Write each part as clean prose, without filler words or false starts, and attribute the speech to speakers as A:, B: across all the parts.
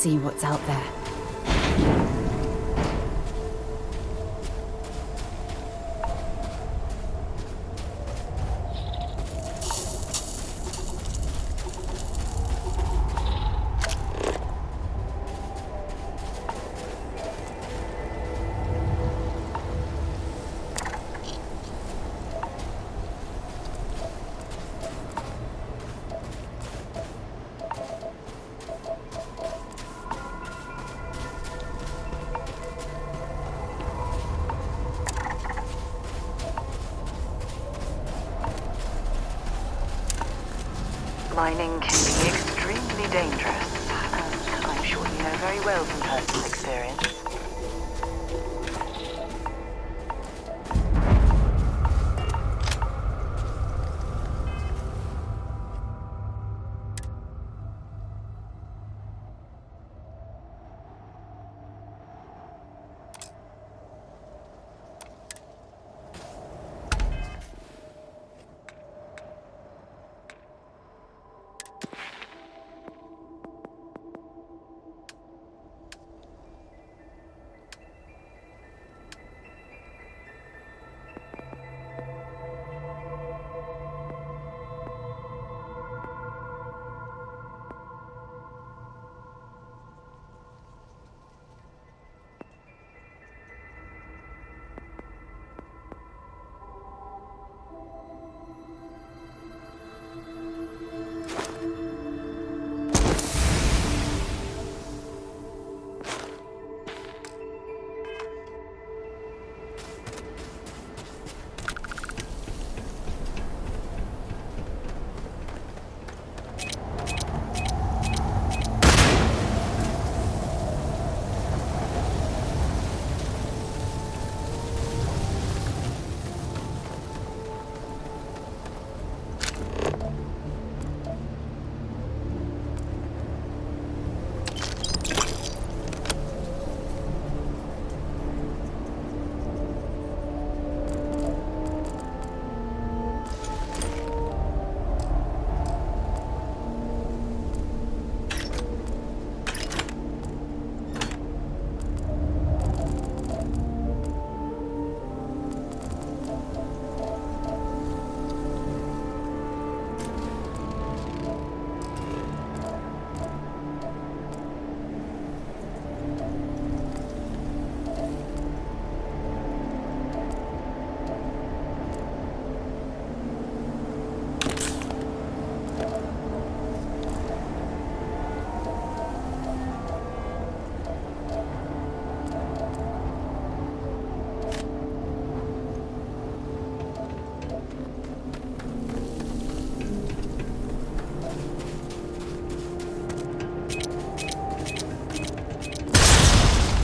A: see what's out there.
B: Mining can be extremely dangerous, and I'm sure you know very well from personal experience.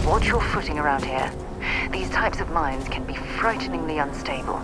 B: Watch your footing around here. These types of mines can be frighteningly unstable.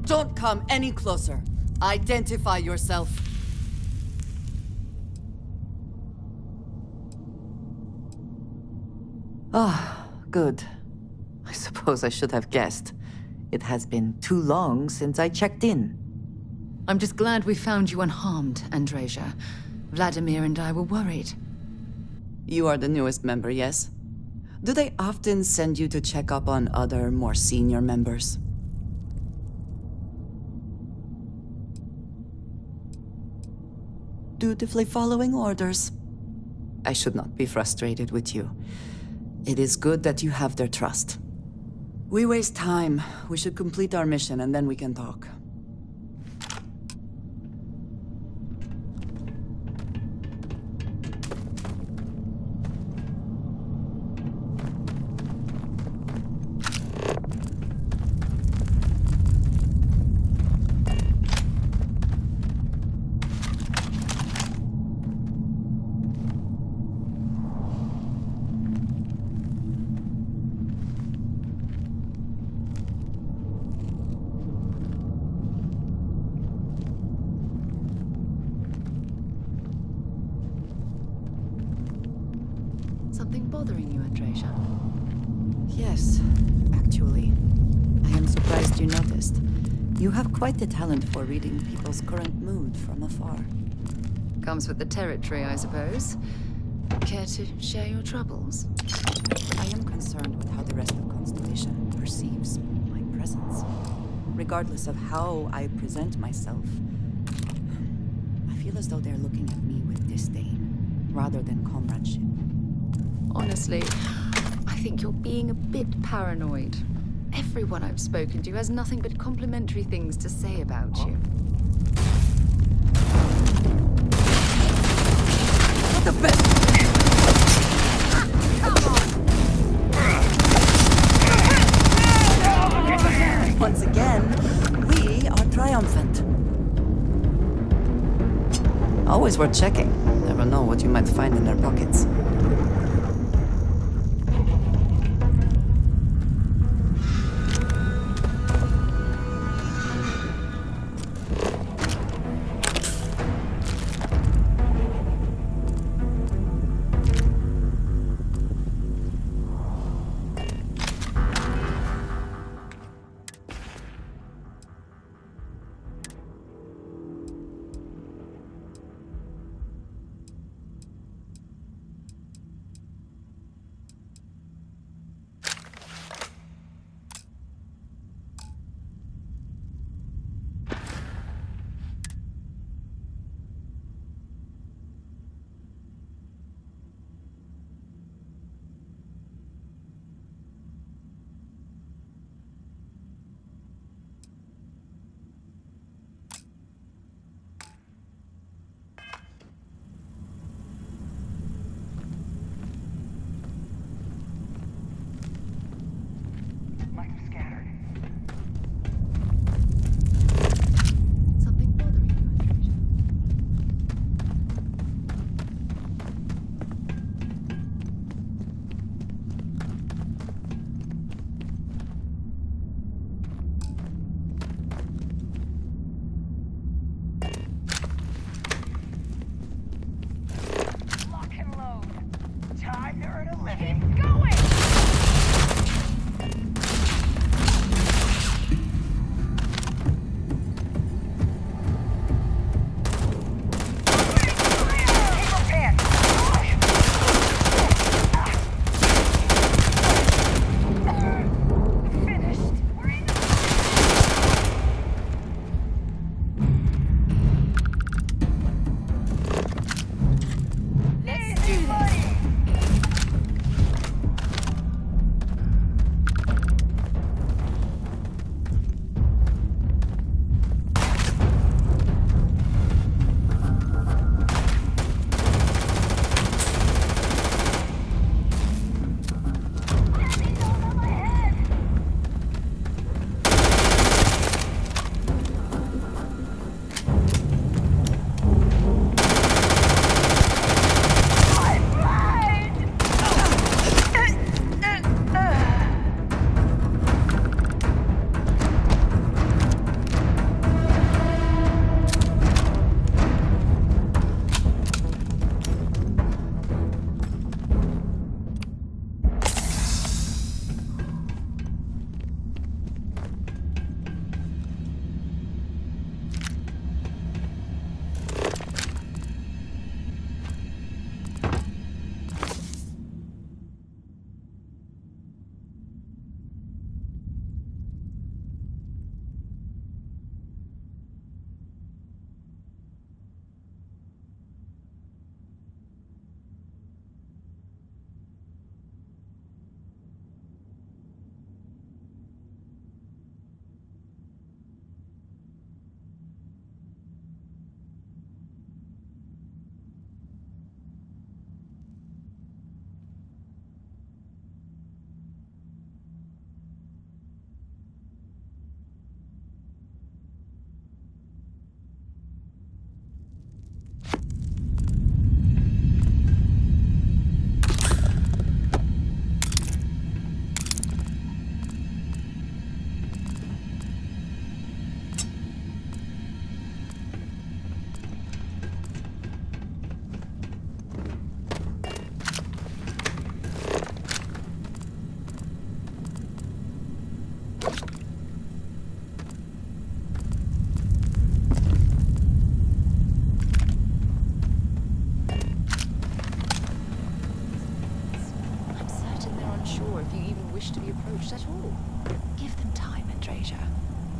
C: Don't come any closer. Identify yourself. Ah, good. I suppose I should have guessed. It has been too long since I checked in.
A: I'm just glad we found you unharmed, Andreja. Vladimir and I were worried.
C: You are the newest member, yes? Do they often send you to check up on other, more senior members? Dutifully following orders. I should not be frustrated with you. It is good that you have their trust. We waste time. We should complete our mission and then we can talk.
A: Something bothering you, Andreja?
C: Yes, actually. I am surprised you noticed. You have quite the talent for reading people's current mood from afar.
A: Comes with the territory, I suppose. Care to share your troubles?
C: I am concerned with how the rest of Constellation perceives my presence. Regardless of how I present myself, I feel as though they're looking at me with disdain, rather than comradeship.
A: Honestly, I think you're being a bit paranoid. Everyone I've spoken to has nothing but complimentary things to say about you.
C: What the best? Once again, we are triumphant. Always worth checking. Never know what you might find in their pockets.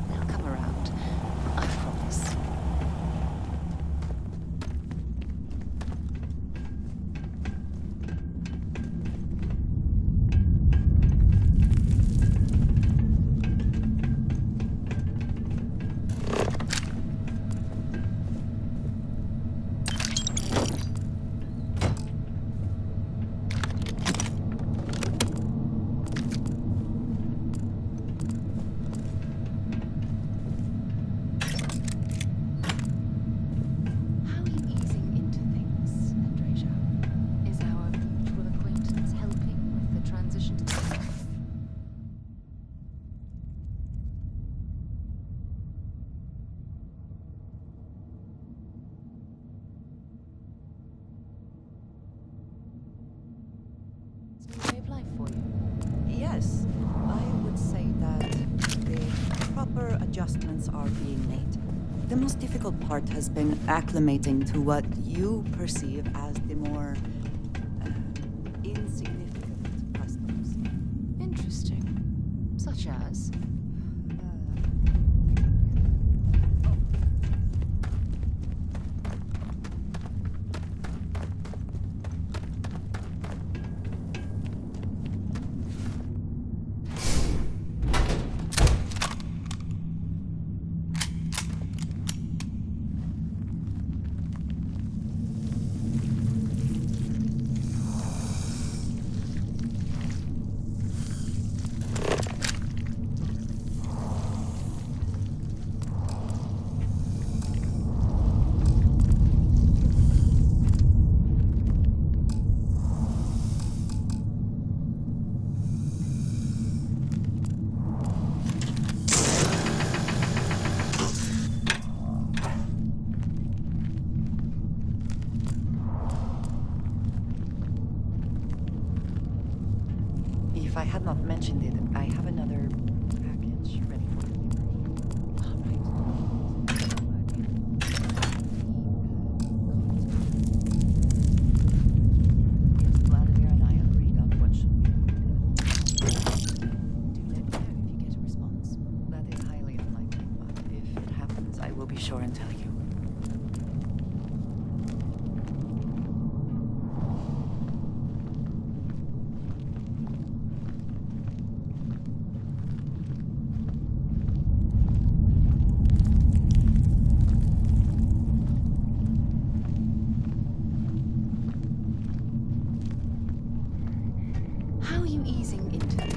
A: They'll come around. I promise. Way of life for you.
C: Yes, I would say that the proper adjustments are being made. The most difficult part has been acclimating to what you perceive as the more insignificant customs.
A: Interesting. Such as?
C: If I had not mentioned it, I have another package ready for delivery.
A: All right.
C: Vladimir and I agreed on what should be included.
A: Do let me know if you get a response.
C: That is highly unlikely, but if it happens, I will be sure and tell you.
A: How are you easing into things?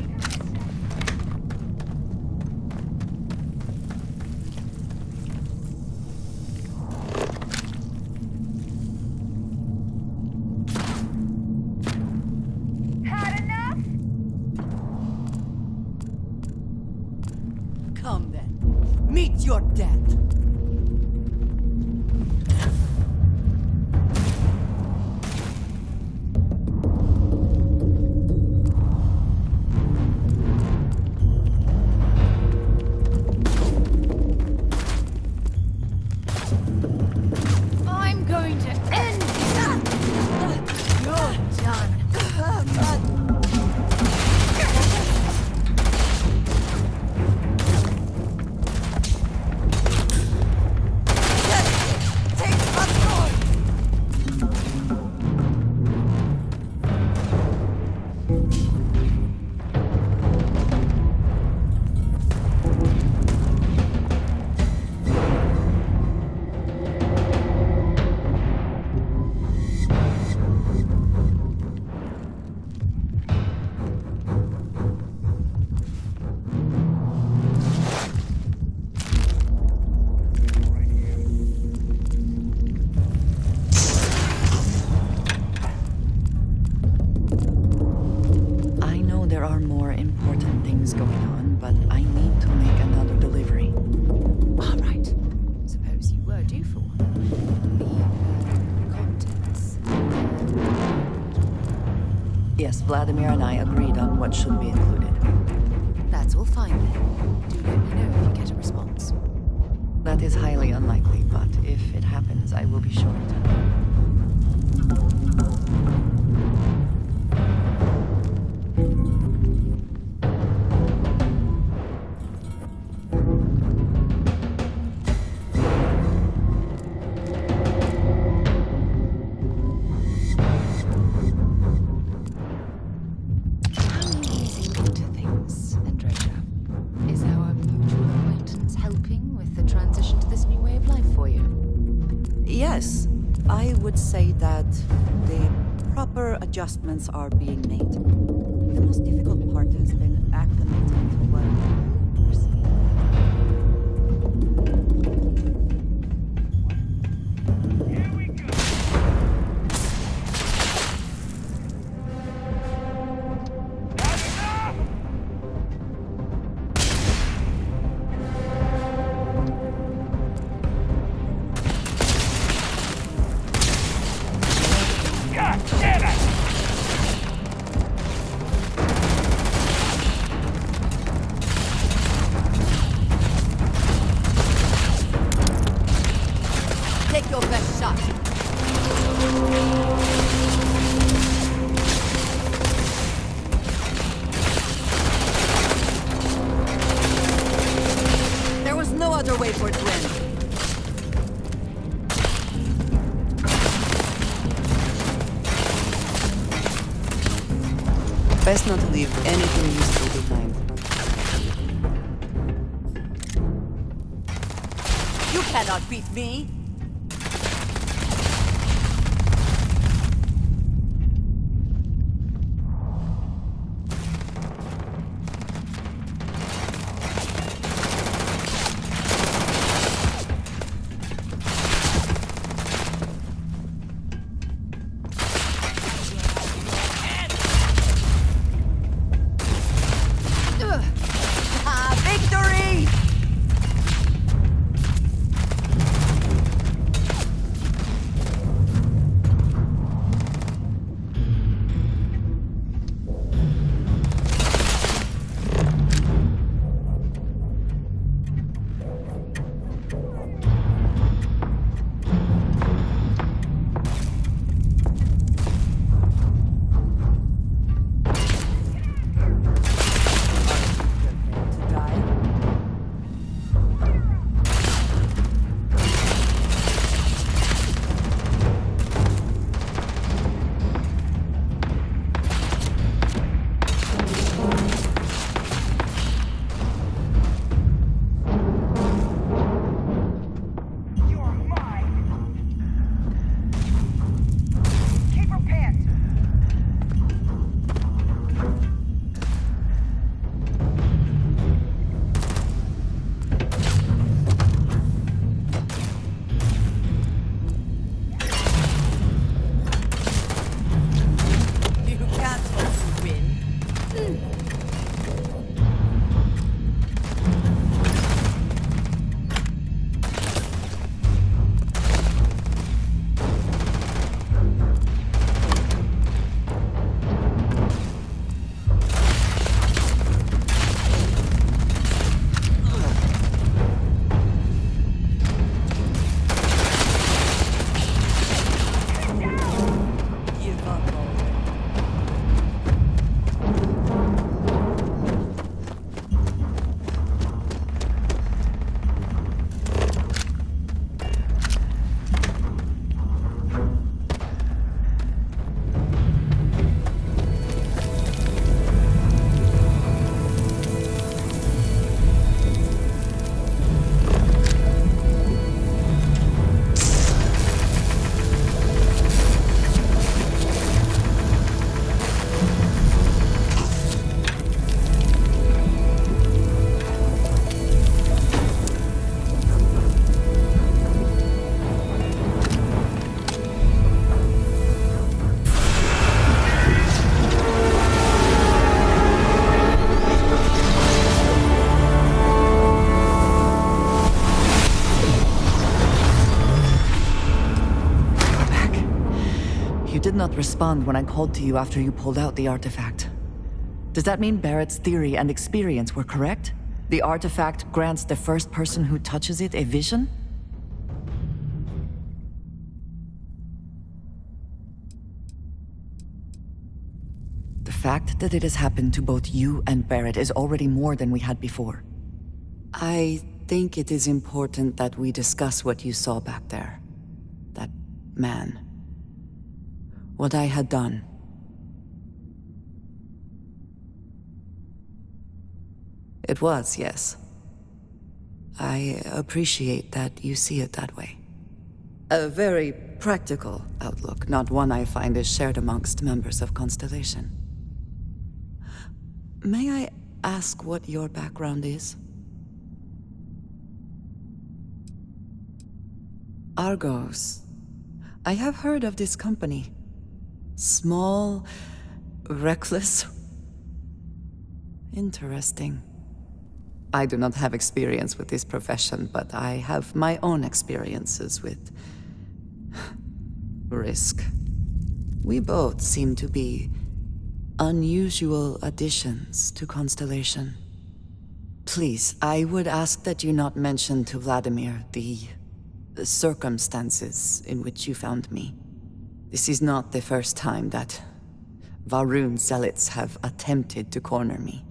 C: Come then. Meet your death.
A: I'm going to end this! You're done.
C: I know there are more important things going on, but I need to make another delivery.
A: All right. Suppose you were due for one. The contents.
C: Yes, Vladimir and I agreed on what should be included.
A: That's all fine then. Do let me know if you get a response.
C: That is highly unlikely, but if it happens, I will be sure to tell you.
A: for you?
C: Yes, I would say that the proper adjustments are being made. The most difficult part has been acclimating to what we're seeing.
A: Take your best shot.
C: There was no other way for it to end. Best not to leave anything useful behind. You cannot beat me! Victory! To die.
D: You are mine! Keep her pants!
C: You can't hope to win. Give up already. You're back. You did not respond when I called to you after you pulled out the artifact. Does that mean Barrett's theory and experience were correct? The artifact grants the first person who touches it a vision? The fact that it has happened to both you and Barrett is already more than we had before. I think it is important that we discuss what you saw back there. That man. What I had done. It was, yes. I appreciate that you see it that way. A very practical outlook, not one I find is shared amongst members of Constellation. May I ask what your background is? Argos. I have heard of this company. Small, reckless. Interesting. I do not have experience with this profession, but I have my own experiences with risk. We both seem to be unusual additions to Constellation. Please, I would ask that you not mention to Vladimir the circumstances in which you found me. This is not the first time that Varun zealots have attempted to corner me.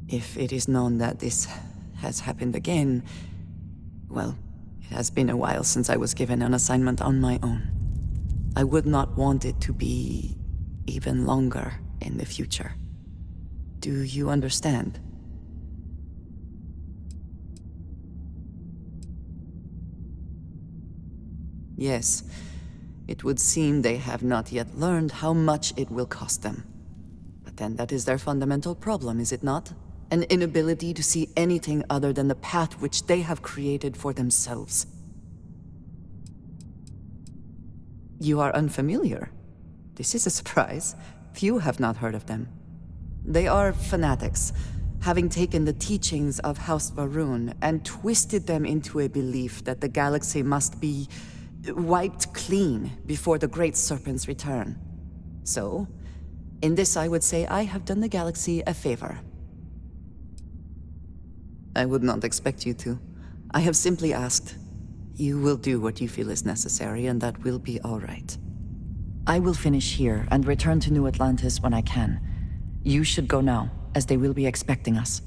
C: If it is known that this has happened again, well, it has been a while since I was given an assignment on my own. I would not want it to be even longer in the future. Do you understand? Yes, it would seem they have not yet learned how much it will cost them. But then that is their fundamental problem, is it not? An inability to see anything other than the path which they have created for themselves. You are unfamiliar. This is a surprise. Few have not heard of them. They are fanatics, having taken the teachings of House Varun and twisted them into a belief that the galaxy must be wiped clean before the Great Serpent's return. So, in this I would say I have done the galaxy a favor. I would not expect you to. I have simply asked. You will do what you feel is necessary, and that will be all right. I will finish here and return to New Atlantis when I can. You should go now, as they will be expecting us.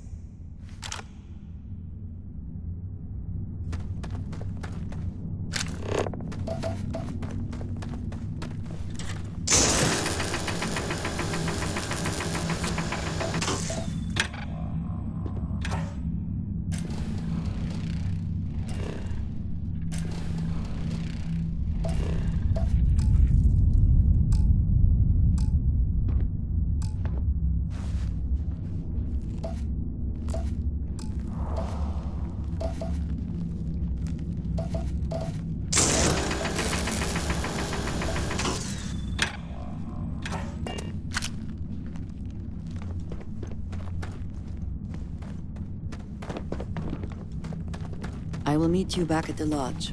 C: I will meet you back at the lodge.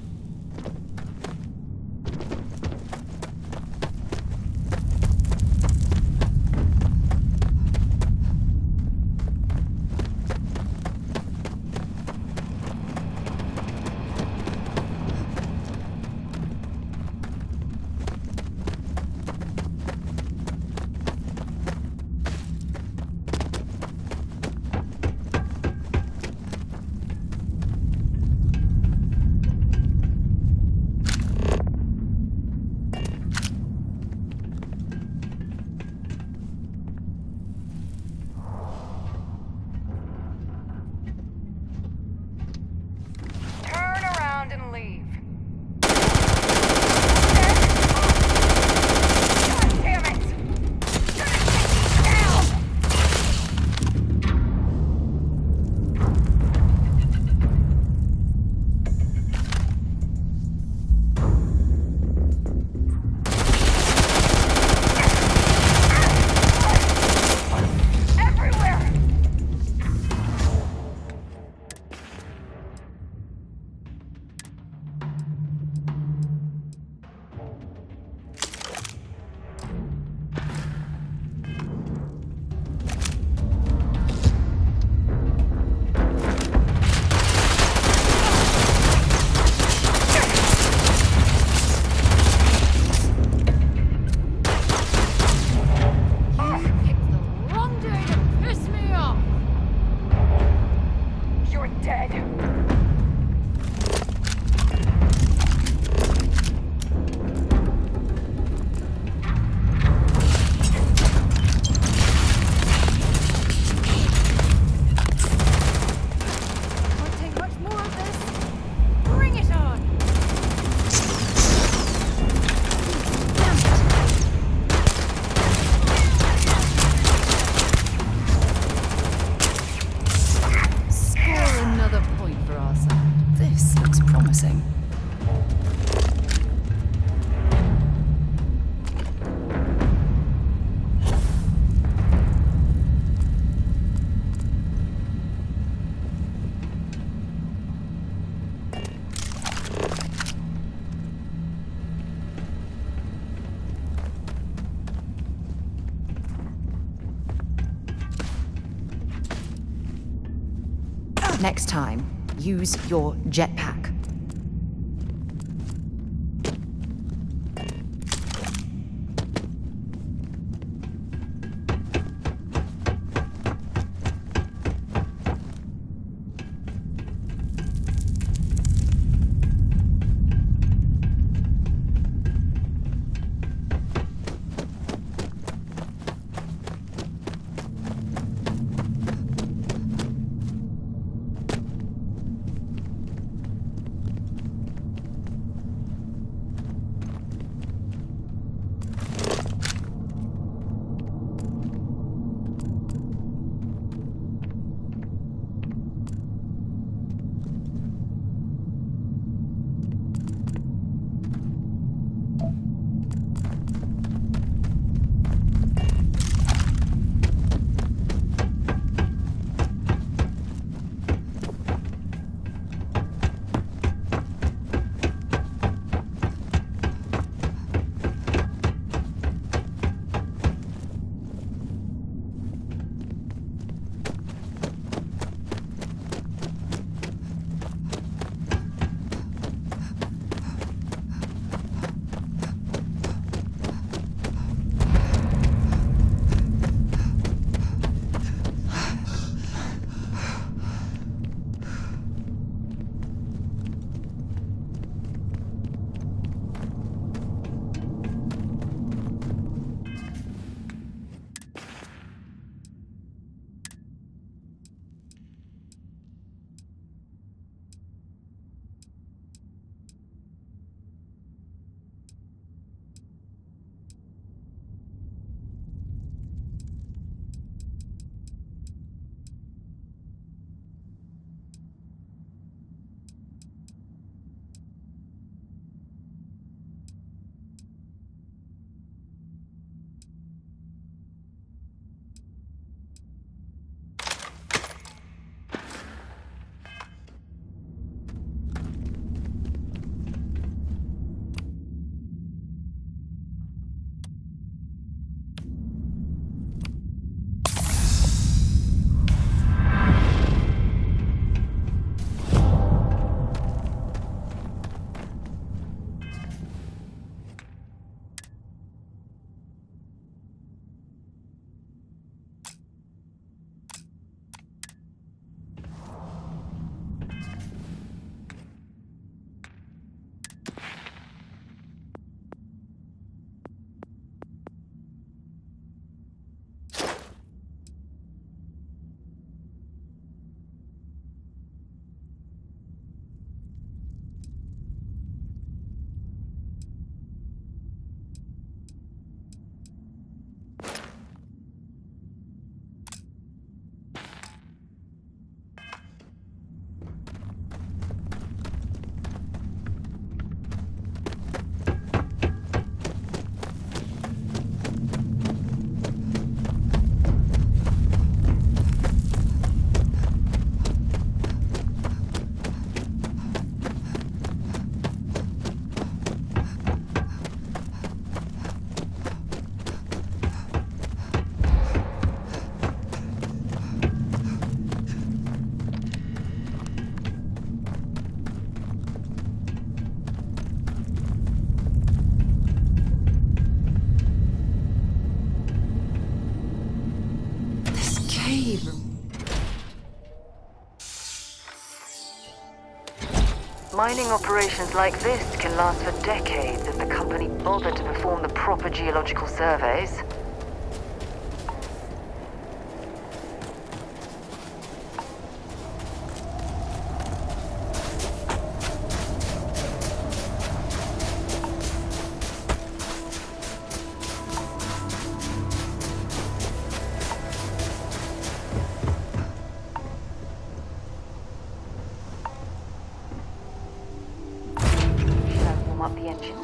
D: Turn around and leave. God damn it! Gonna take you down! Everywhere!
A: Picked the wrong day to piss me off.
D: You're dead.
A: pass, and this looks promising. Next time, use your jetpack.
B: Mining operations like this can last for decades if the company bothered to perform the proper geological surveys. start the engines.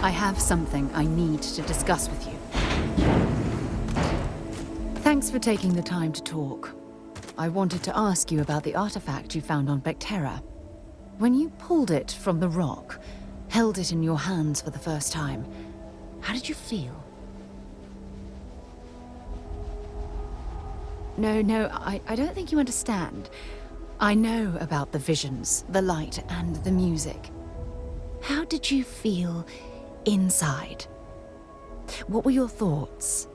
A: I have something I need to discuss with you. Thanks for taking the time to talk. I wanted to ask you about the artifact you found on Bactera. When you pulled it from the rock, held it in your hands for the first time, how did you feel? No, I don't think you understand. I know about the visions, the light, and the music. How did you feel inside? What were your thoughts?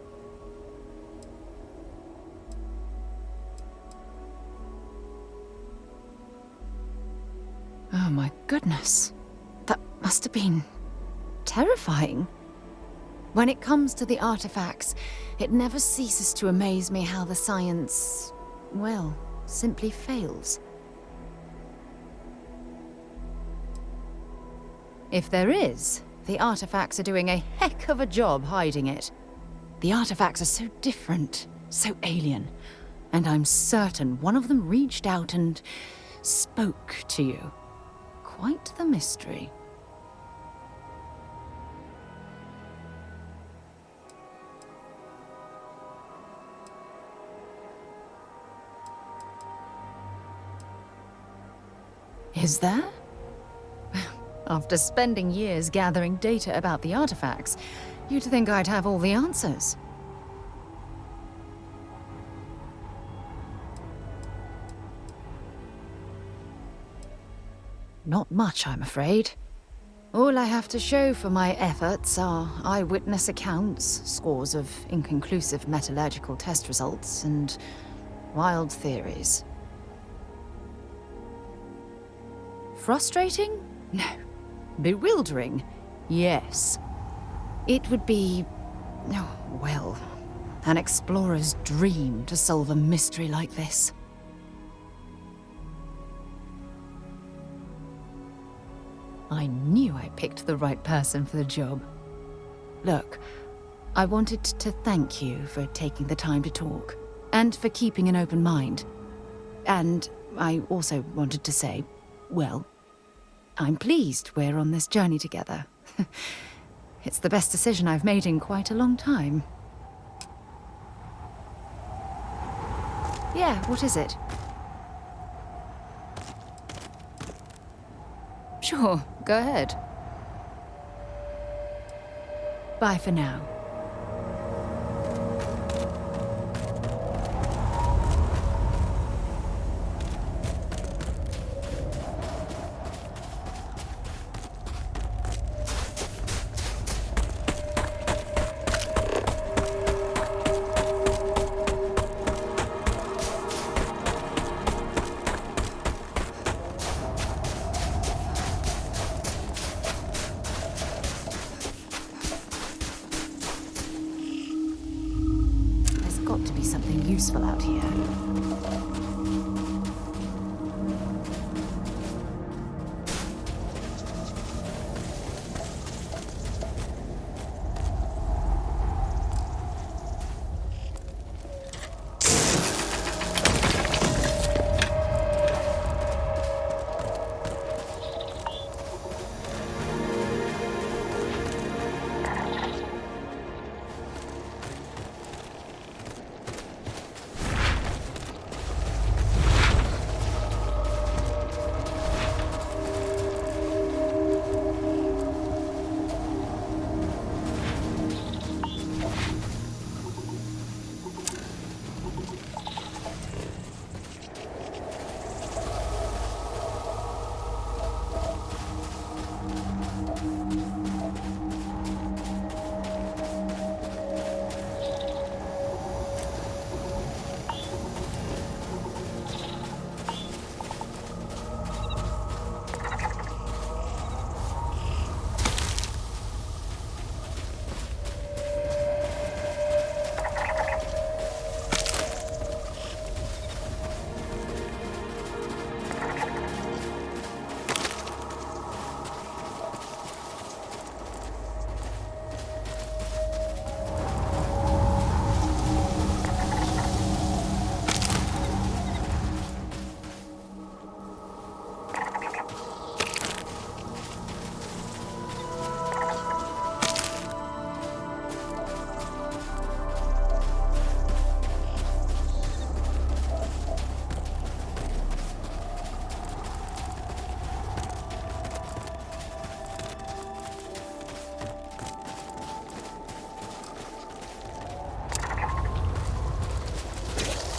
A: Oh my goodness. That must have been terrifying. When it comes to the artifacts, it never ceases to amaze me how the science, well, simply fails. If there is, the artifacts are doing a heck of a job hiding it. The artifacts are so different, so alien, and I'm certain one of them reached out and spoke to you. Quite the mystery. Is there? After spending years gathering data about the artifacts, you'd think I'd have all the answers. Not much, I'm afraid. All I have to show for my efforts are eyewitness accounts, scores of inconclusive metallurgical test results, and wild theories. Frustrating? No. Bewildering? Yes. It would be, oh, well, an explorer's dream to solve a mystery like this. I knew I picked the right person for the job. Look, I wanted to thank you for taking the time to talk, and for keeping an open mind. And I also wanted to say, well, I'm pleased we're on this journey together. It's the best decision I've made in quite a long time. Yeah, what is it? Sure, go ahead. Bye for now. useful out here.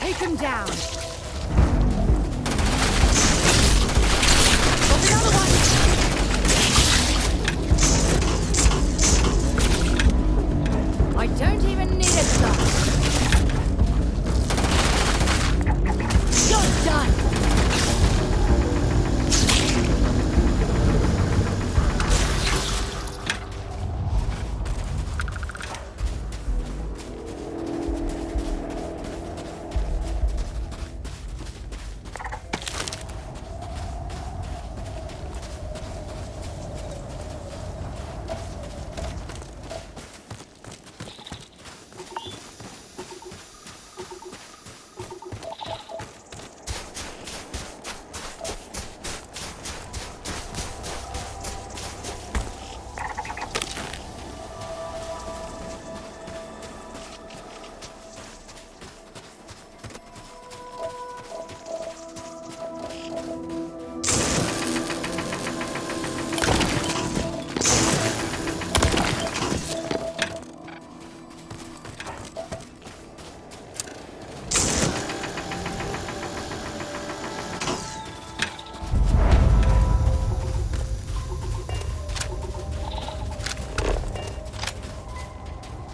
A: Take him down! Got another one! I don't even need it, sir! You're done!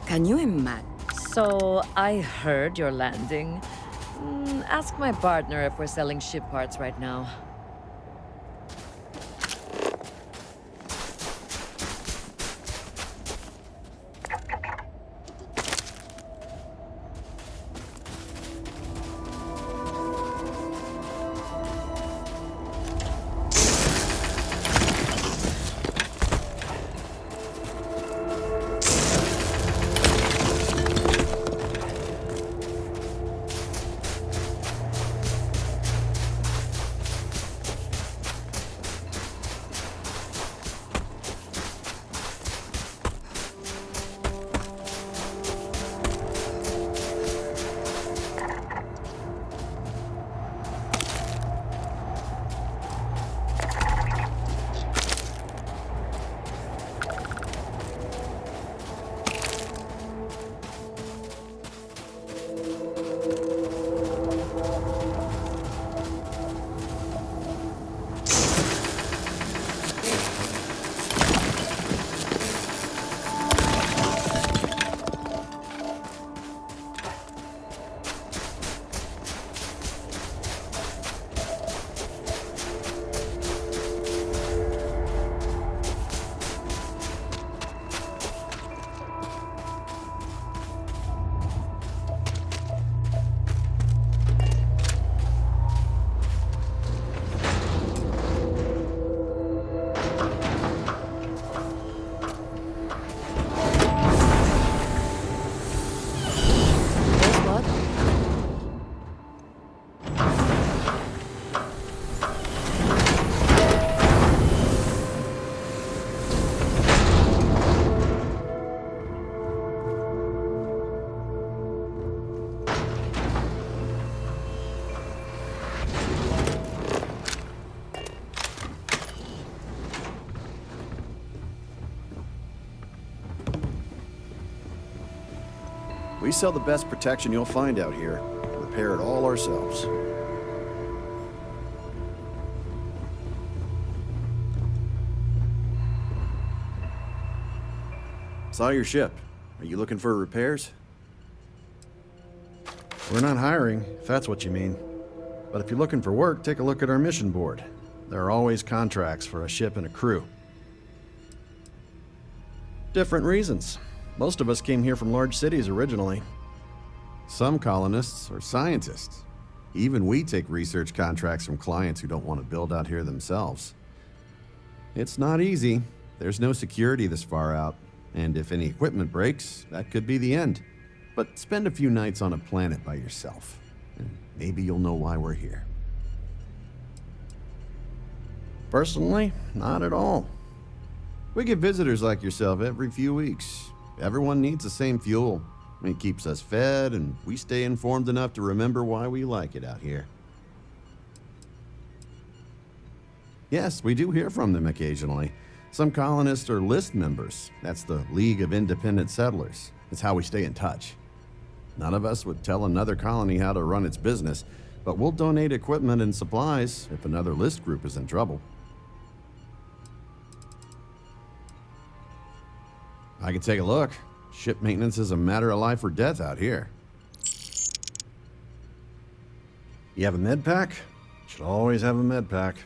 C: Can you imagine?
E: So, I heard you're landing. Ask my partner if we're selling ship parts right now.
F: We sell the best protection you'll find out here. Repair it all ourselves. Saw your ship. Are you looking for repairs? We're not hiring, if that's what you mean. But if you're looking for work, take a look at our mission board. There are always contracts for a ship and a crew. Different reasons. Most of us came here from large cities originally. Some colonists are scientists. Even we take research contracts from clients who don't want to build out here themselves. It's not easy. There's no security this far out. And if any equipment breaks, that could be the end. But spend a few nights on a planet by yourself, and maybe you'll know why we're here. Personally, not at all. We get visitors like yourself every few weeks. Everyone needs the same fuel. It keeps us fed, and we stay informed enough to remember why we like it out here. Yes, we do hear from them occasionally. Some colonists are list members. That's the League of Independent Settlers. It's how we stay in touch. None of us would tell another colony how to run its business, but we'll donate equipment and supplies if another list group is in trouble. I can take a look. Ship maintenance is a matter of life or death out here. You have a med pack? Should always have a med pack.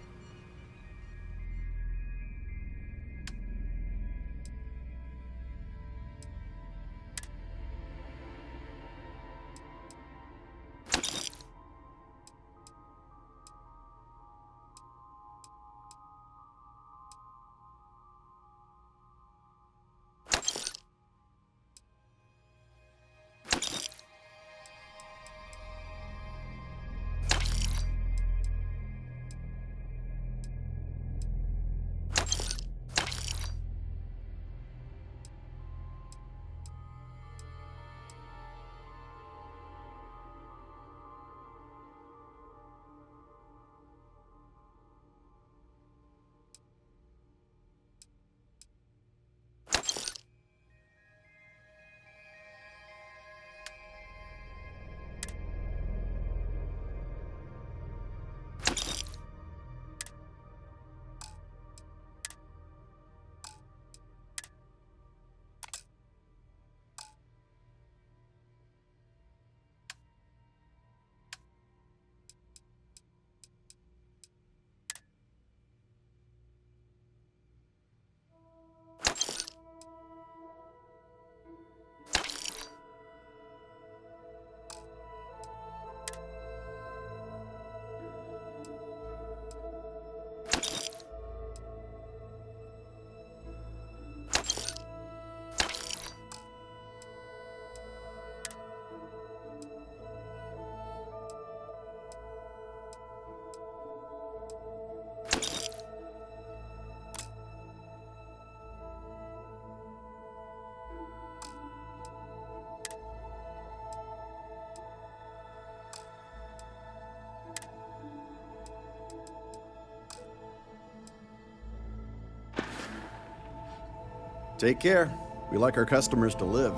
F: Take care. We like our customers to live.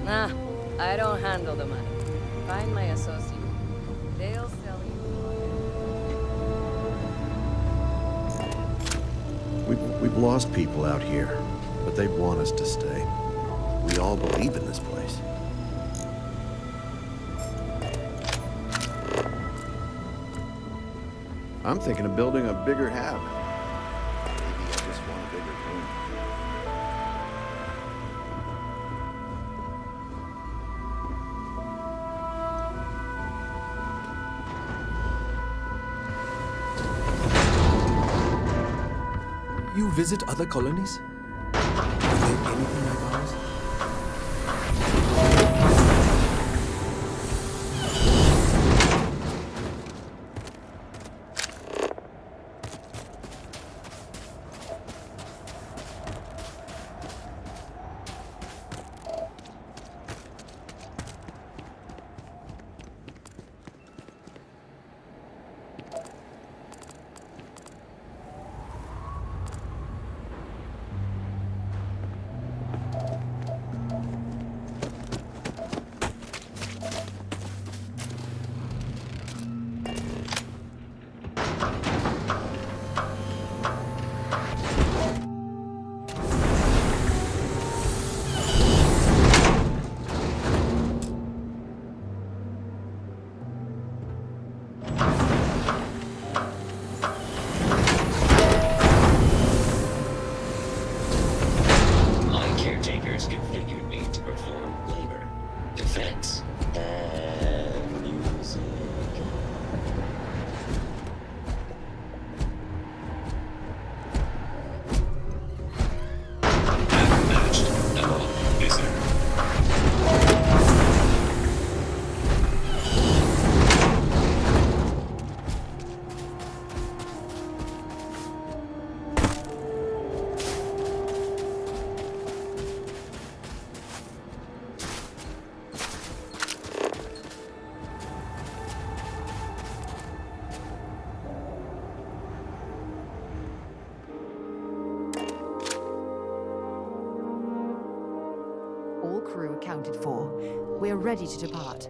E: Nah, I don't handle the money. Find my associate. They'll sell you.
F: We've lost people out here, but they want us to stay. We all believe in this place. I'm thinking of building a bigger hab. Maybe I just want a bigger room.
G: You visit other colonies? Are they anything like ours?
H: My caretakers configured me to perform labor, defense, and music. Matched. No, visitor.
A: All crew accounted for. We're ready to depart.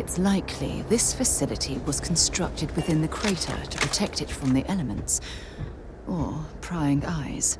A: It's likely this facility was constructed within the crater to protect it from the elements. Or prying eyes.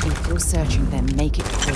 A: If you're searching them, make it quick.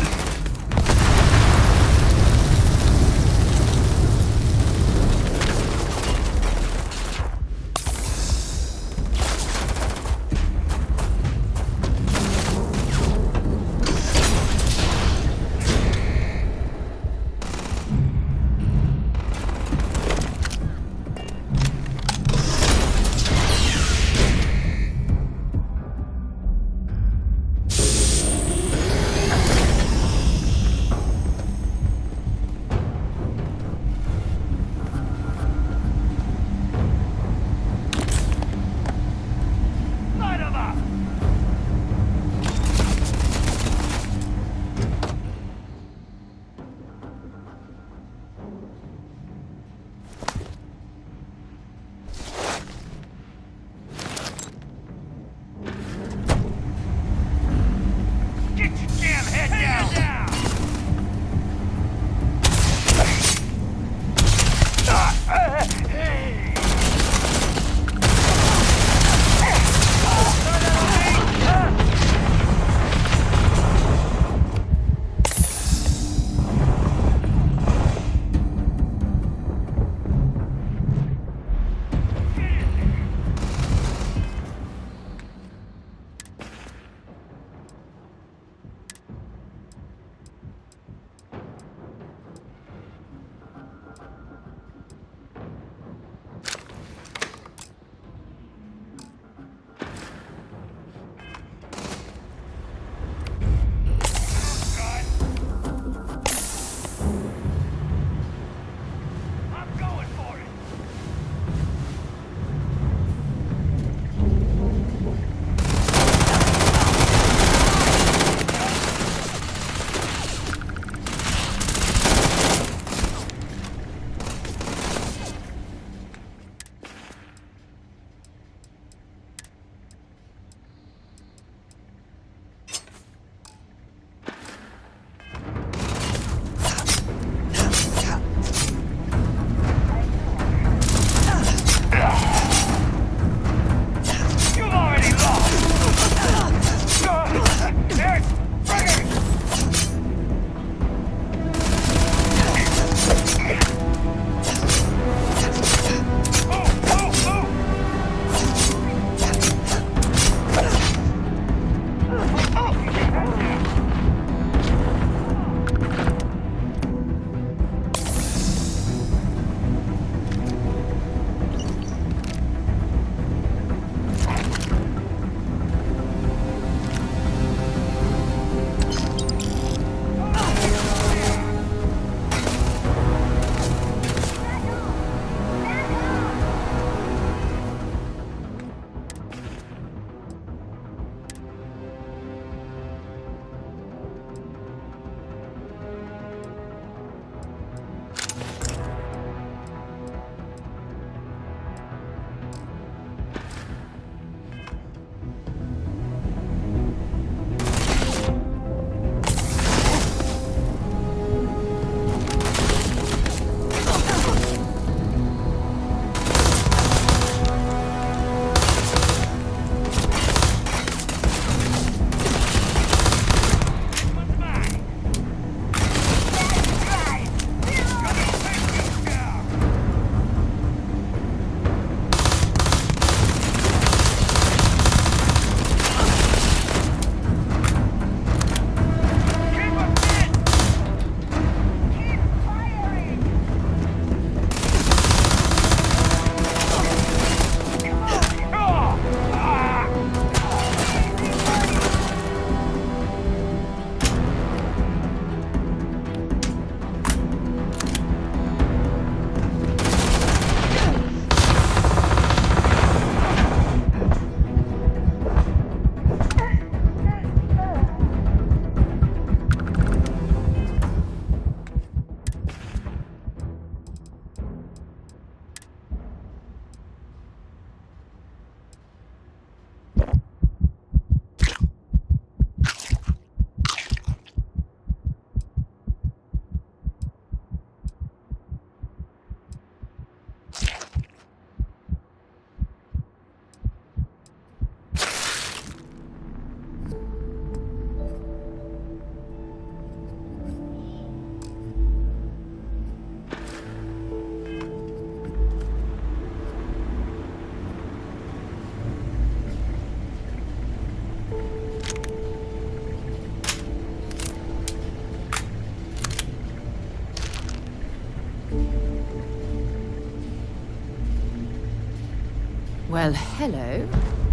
A: Well, hello.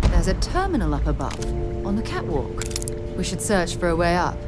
A: There's a terminal up above, on the catwalk. We should search for a way up.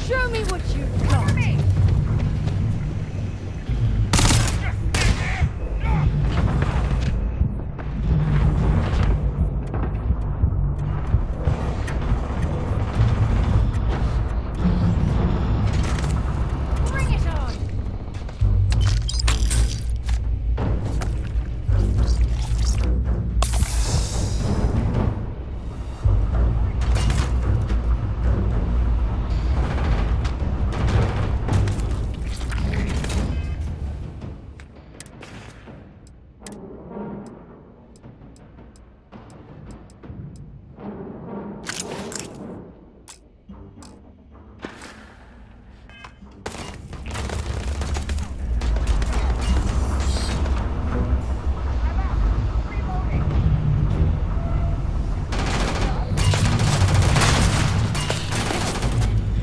D: Show me what you've got. Bring it on.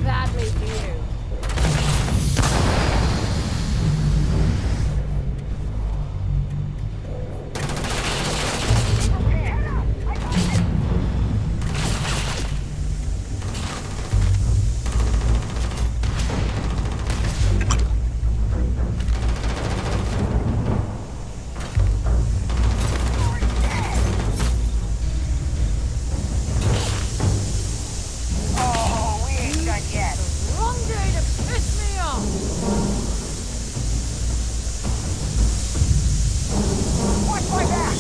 D: Badly for you.
I: Oh, we ain't done yet.
D: Wrong day to piss me off.
I: Watch my back.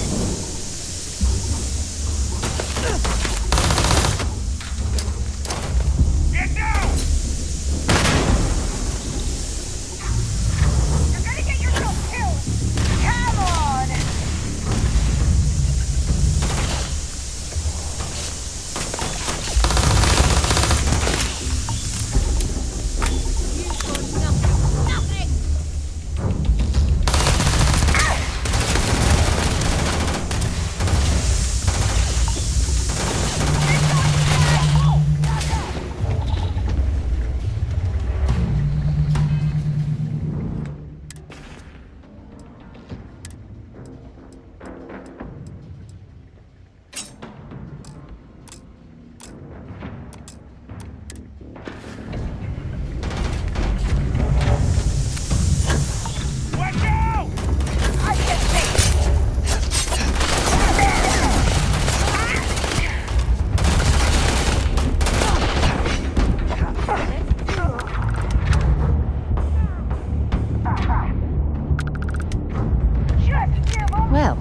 I: Get down! You're gonna get yourself killed. Come on.
D: You for nothing. Nothing.
I: Watch out! I can see. Just give up.
A: Well,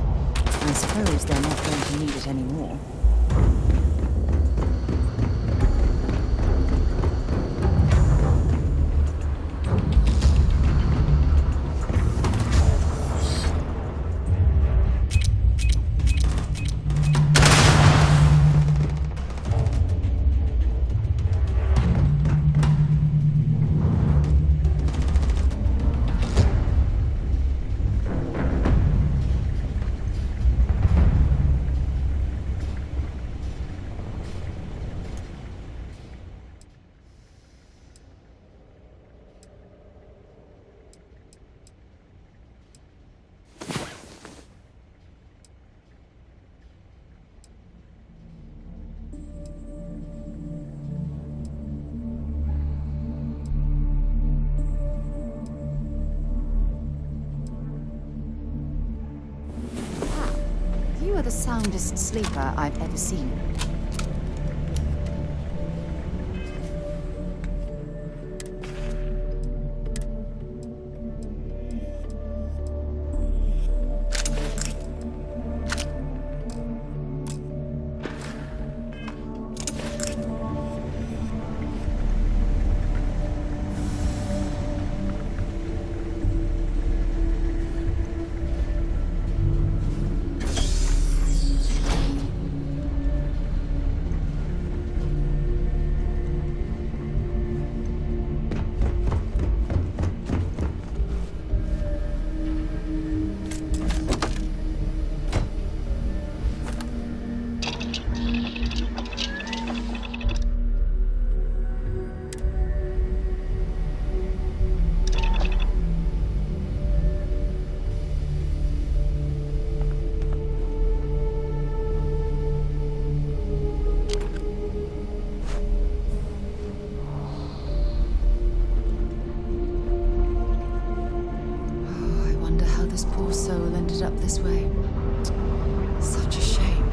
A: I suppose they're not going to need it anymore. You are the soundest sleeper I've ever seen. this poor soul ended up this way. Such a shame.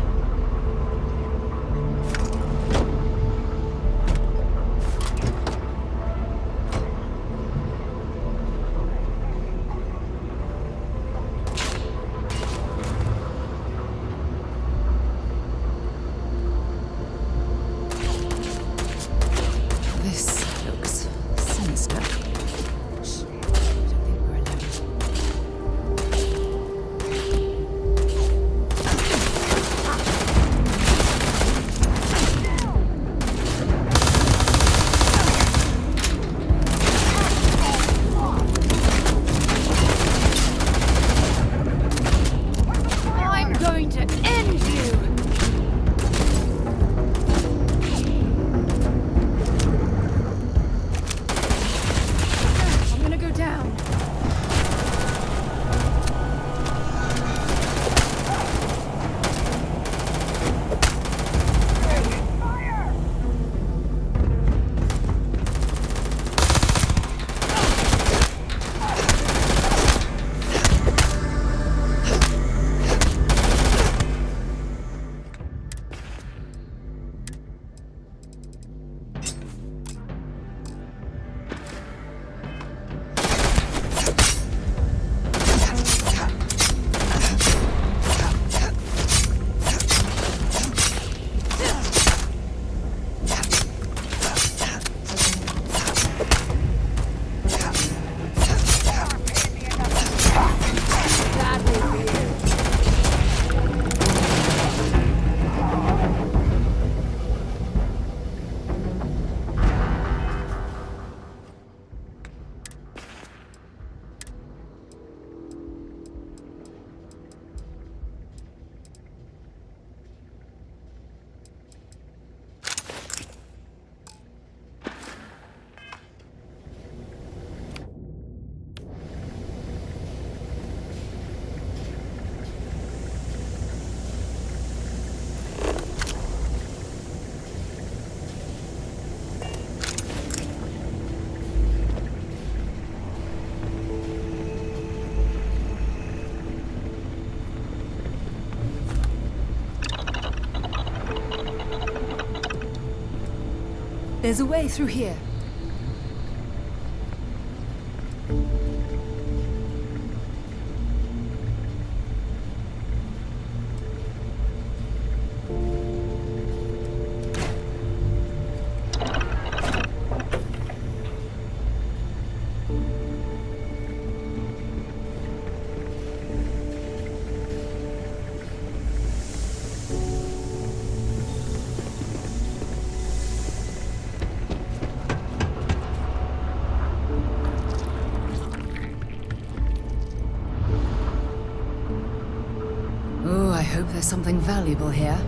A: This looks sinister. Shh. I don't think we're alone. I'm going to end you! I'm gonna go down. There's a way through here. Oh, I hope there's something valuable here.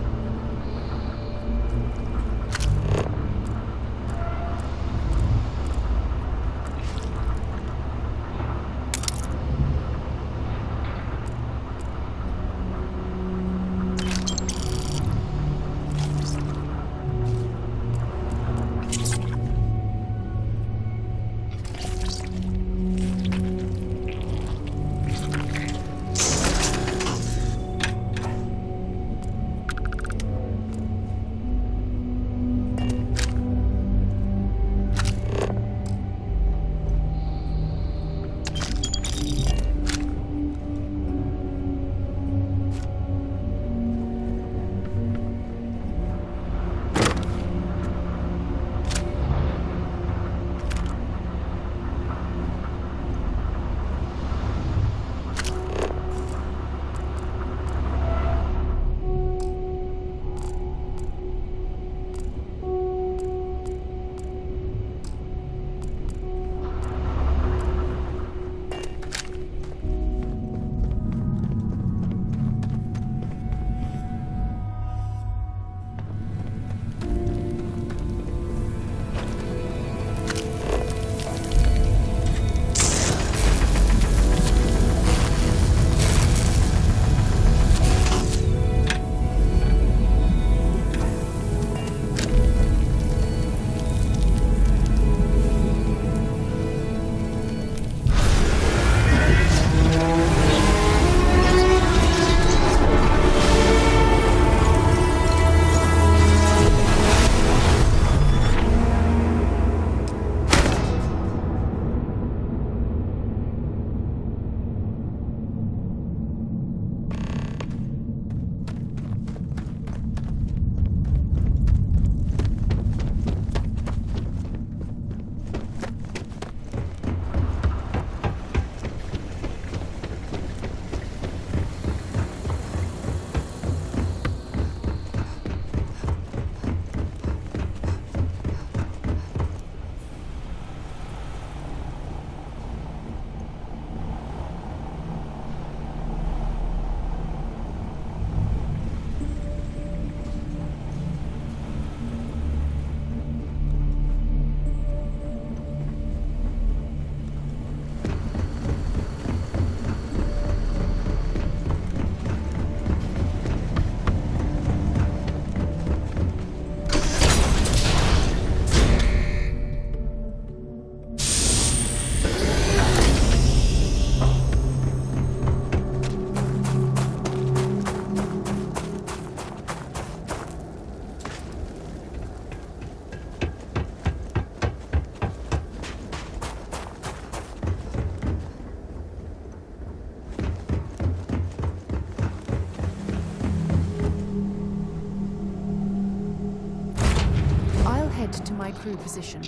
A: my crew position.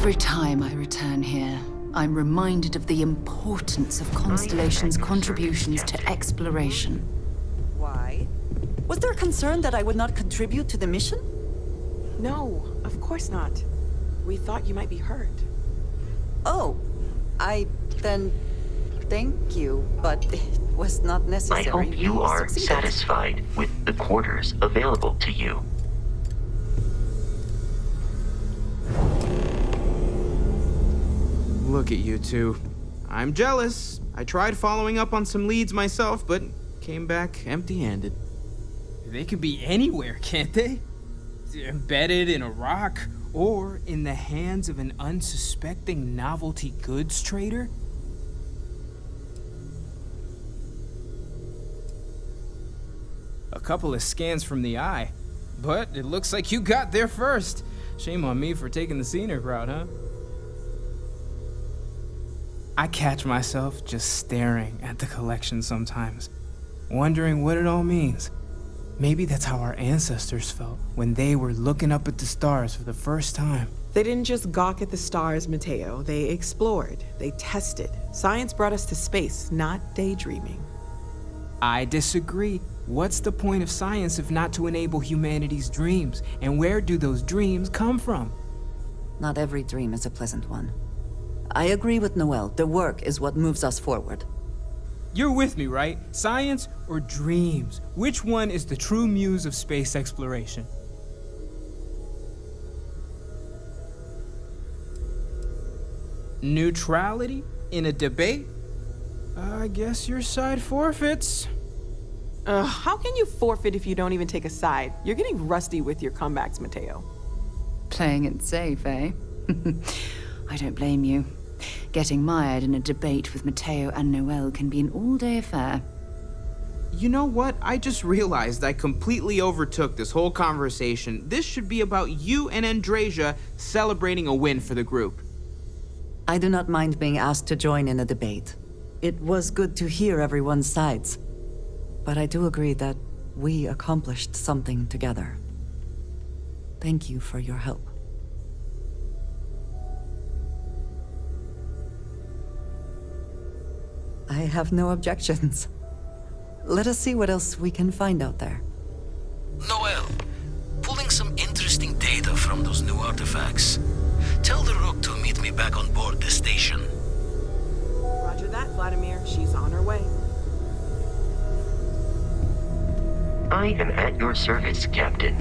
A: Every time I return here, I'm reminded of the importance of Constellation's contributions to exploration.
C: Why? Was there a concern that I would not contribute to the mission?
J: No, of course not. We thought you might be hurt.
C: Oh, then thank you, but it was not necessary.
H: I hope you
C: We
H: are
C: succeeded.
H: satisfied with the quarters available to you.
K: Look at you two. I'm jealous. I tried following up on some leads myself, but came back empty-handed.
L: They could be anywhere, can't they? Embedded in a rock, or in the hands of an unsuspecting novelty goods trader? A couple of scans from the eye, but it looks like you got there first. Shame on me for taking the scenic route, huh? I catch myself just staring at the collection sometimes, wondering what it all means. Maybe that's how our ancestors felt when they were looking up at the stars for the first time.
J: They didn't just gawk at the stars, Mateo. They explored. They tested. Science brought us to space, not daydreaming.
L: I disagree. What's the point of science if not to enable humanity's dreams? And where do those dreams come from?
C: Not every dream is a pleasant one. I agree with Noel. The work is what moves us forward.
L: You're with me, right? Science or dreams? Which one is the true muse of space exploration? Neutrality in a debate? I guess your side forfeits.
J: How can you forfeit if you don't even take a side? You're getting rusty with your comebacks, Mateo.
A: Playing it safe, eh? I don't blame you. Getting mired in a debate with Mateo and Noel can be an all-day affair.
K: You know what? I just realized I completely overtook this whole conversation. This should be about you and Andrasia celebrating a win for the group.
C: I do not mind being asked to join in a debate. It was good to hear everyone's sides. But I do agree that we accomplished something together. Thank you for your help. I have no objections. Let us see what else we can find out there.
M: Noel, pulling some interesting data from those new artifacts. Tell the Rook to meet me back on board the station.
J: Roger that, Vladimir. She's on her way.
H: I am at your service, Captain.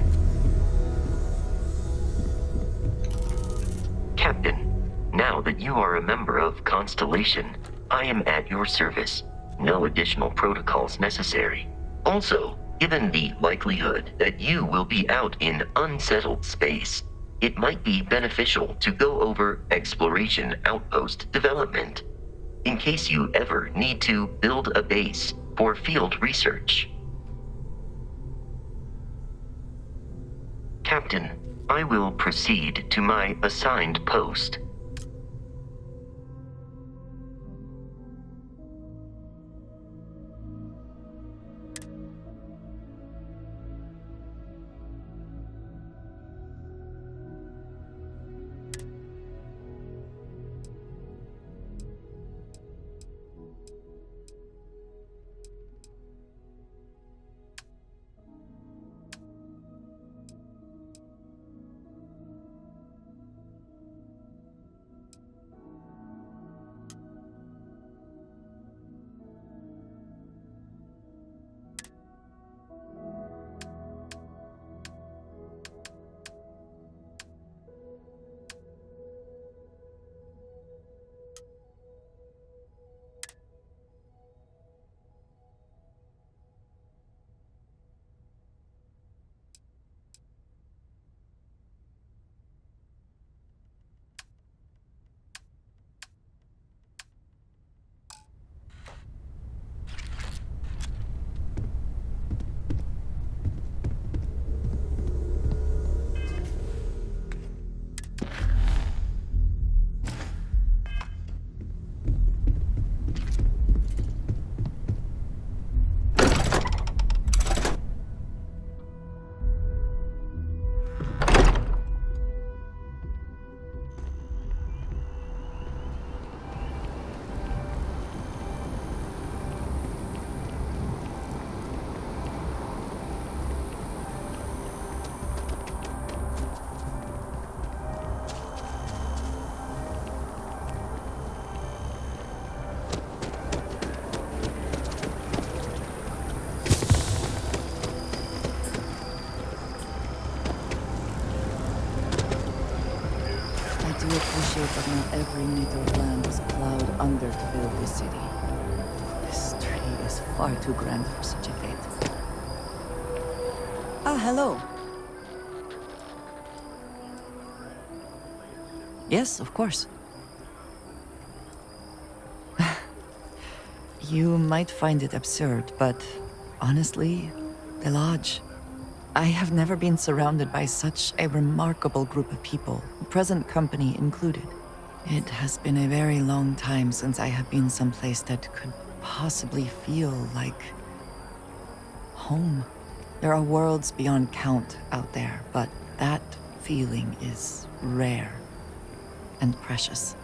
H: Captain, now that you are a member of Constellation, I am at your service. No additional protocols necessary. Also, given the likelihood that you will be out in unsettled space, it might be beneficial to go over exploration outpost development, in case you ever need to build a base for field research. Captain, I will proceed to my assigned post.
C: I do appreciate that not every meter of land was plowed under to build this city. This tree is far too grand for such a fate. Ah, hello. Yes, of course. You might find it absurd, but honestly, the Lodge. I have never been surrounded by such a remarkable group of people, present company included. It has been a very long time since I have been someplace that could possibly feel like home. There are worlds beyond count out there, but that feeling is rare and precious.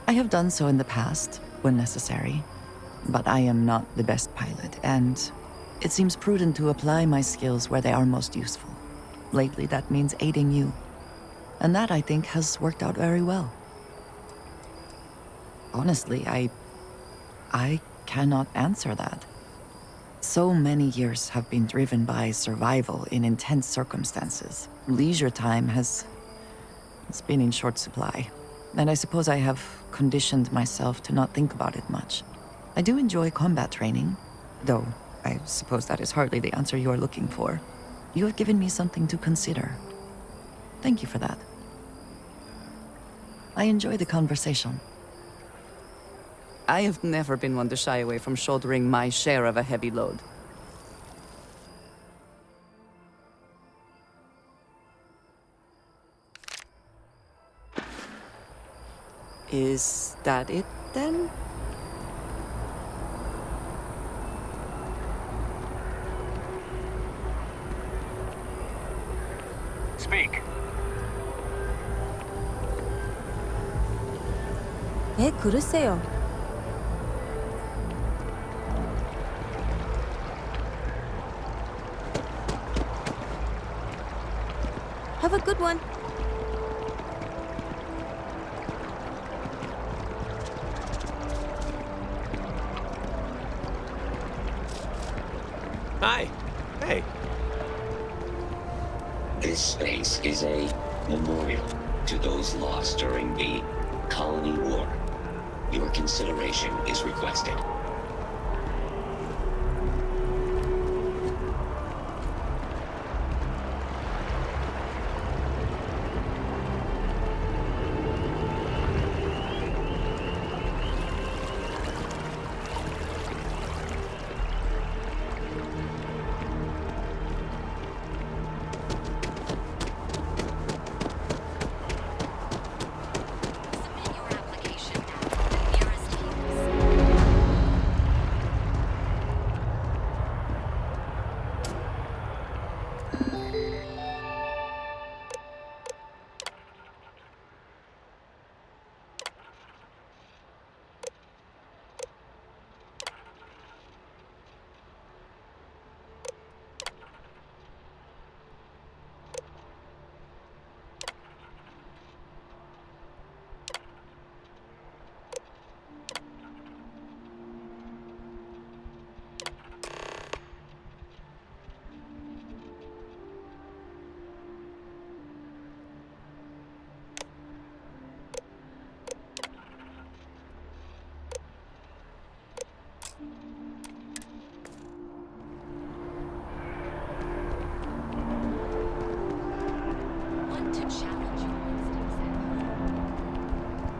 C: I have done so in the past, when necessary, but I am not the best pilot, and it seems prudent to apply my skills where they are most useful. Lately, that means aiding you. And that, I think, has worked out very well. Honestly, I cannot answer that. So many years have been driven by survival in intense circumstances. Leisure time has been in short supply. And I suppose I have conditioned myself to not think about it much. I do enjoy combat training, though I suppose that is hardly the answer you are looking for. You have given me something to consider. Thank you for that. I enjoy the conversation. I have never been one to shy away from shouldering my share of a heavy load. Is that it, then? 네, 그러세요. Have a good one.
G: Hi. Hey.
N: This space is a memorial to those lost during the Colony War. Your consideration is requested.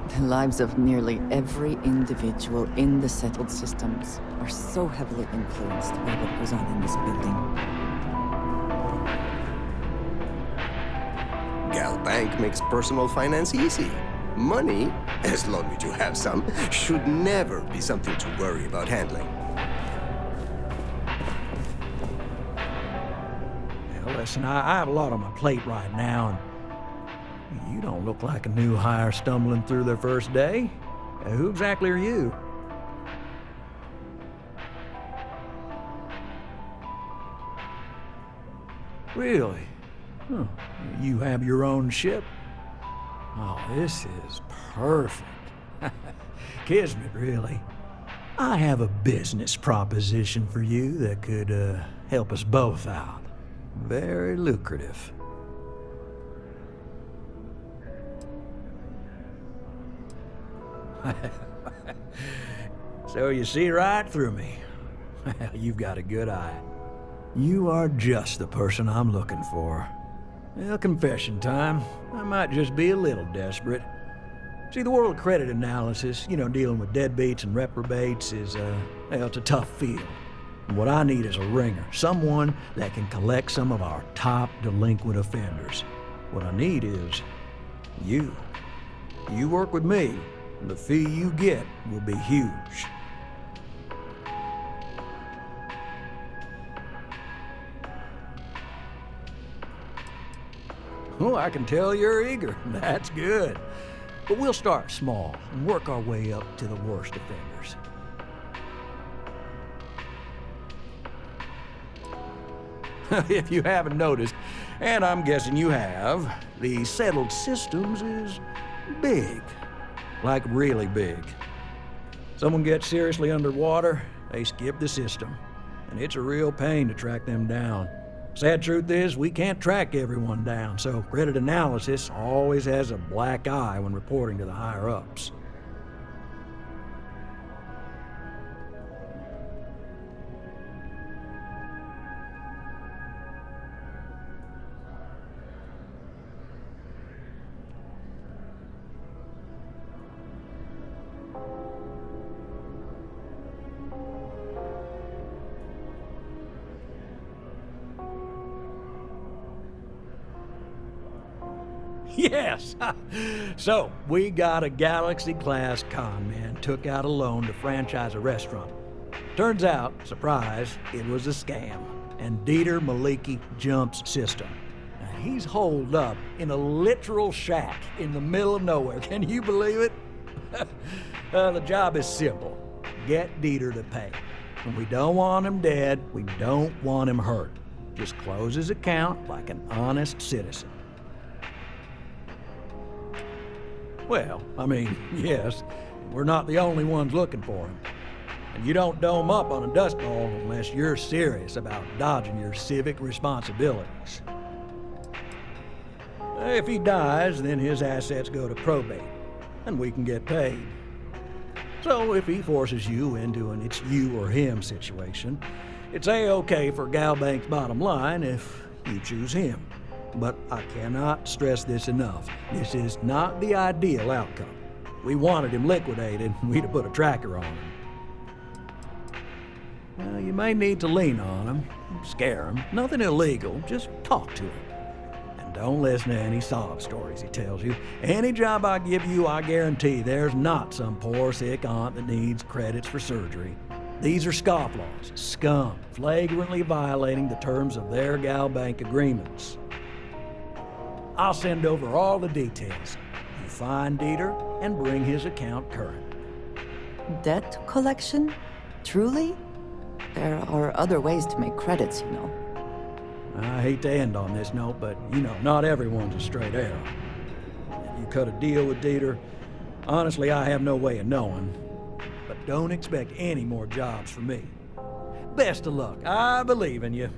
C: The lives of nearly every individual in the settled systems are so heavily influenced by what goes on in this building.
G: Gal Bank makes personal finance easy. Money, as long as you have some, should never be something to worry about handling.
O: Well, listen, I have a lot on my plate right now, and you don't look like a new hire stumbling through their first day. Who exactly are you? Really? Huh. You have your own ship? Oh, this is perfect. Kismet, really. I have a business proposition for you that could help us both out. Very lucrative. So you see right through me. Well, you've got a good eye. You are just the person I'm looking for. Well, confession time. I might just be a little desperate. See, the world of credit analysis, dealing with deadbeats and reprobates is, it's a tough field. And what I need is a ringer, someone that can collect some of our top delinquent offenders. What I need is you. You work with me, and the fee you get will be huge. Oh, I can tell you're eager. That's good. But we'll start small and work our way up to the worst offenders. If you haven't noticed, and I'm guessing you have, the settled systems is big. Like really big. Someone gets seriously underwater, they skip the system. And it's a real pain to track them down. Sad truth is, we can't track everyone down, so credit analysis always has a black eye when reporting to the higher-ups. Yes! So, we got a Galaxy-class con man took out a loan to franchise a restaurant. Turns out, surprise, it was a scam. And Dieter Maliki jumps system. Now, he's holed up in a literal shack in the middle of nowhere. Can you believe it? The job is simple. Get Dieter to pay. And we don't want him dead, we don't want him hurt. Just close his account like an honest citizen. Well, I mean, yes, we're not the only ones looking for him. And you don't dome up on a dust bowl unless you're serious about dodging your civic responsibilities. If he dies, then his assets go to probate, and we can get paid. So if he forces you into an it's you or him situation, it's A-okay for Galbank's bottom line if you choose him. But I cannot stress this enough. This is not the ideal outcome. We wanted him liquidated, and we'd have put a tracker on him. Well, you may need to lean on him, scare him. Nothing illegal, just talk to him. And don't listen to any sob stories he tells you. Any job I give you, I guarantee there's not some poor sick aunt that needs credits for surgery. These are scofflaws, scum, flagrantly violating the terms of their Galbank agreements. I'll send over all the details. You find Dieter and bring his account current.
C: Debt collection? Truly? There are other ways to make credits, you know.
O: I hate to end on this note, but, you know, not everyone's a straight arrow. You cut a deal with Dieter, honestly, I have no way of knowing. But don't expect any more jobs from me. Best of luck. I believe in you.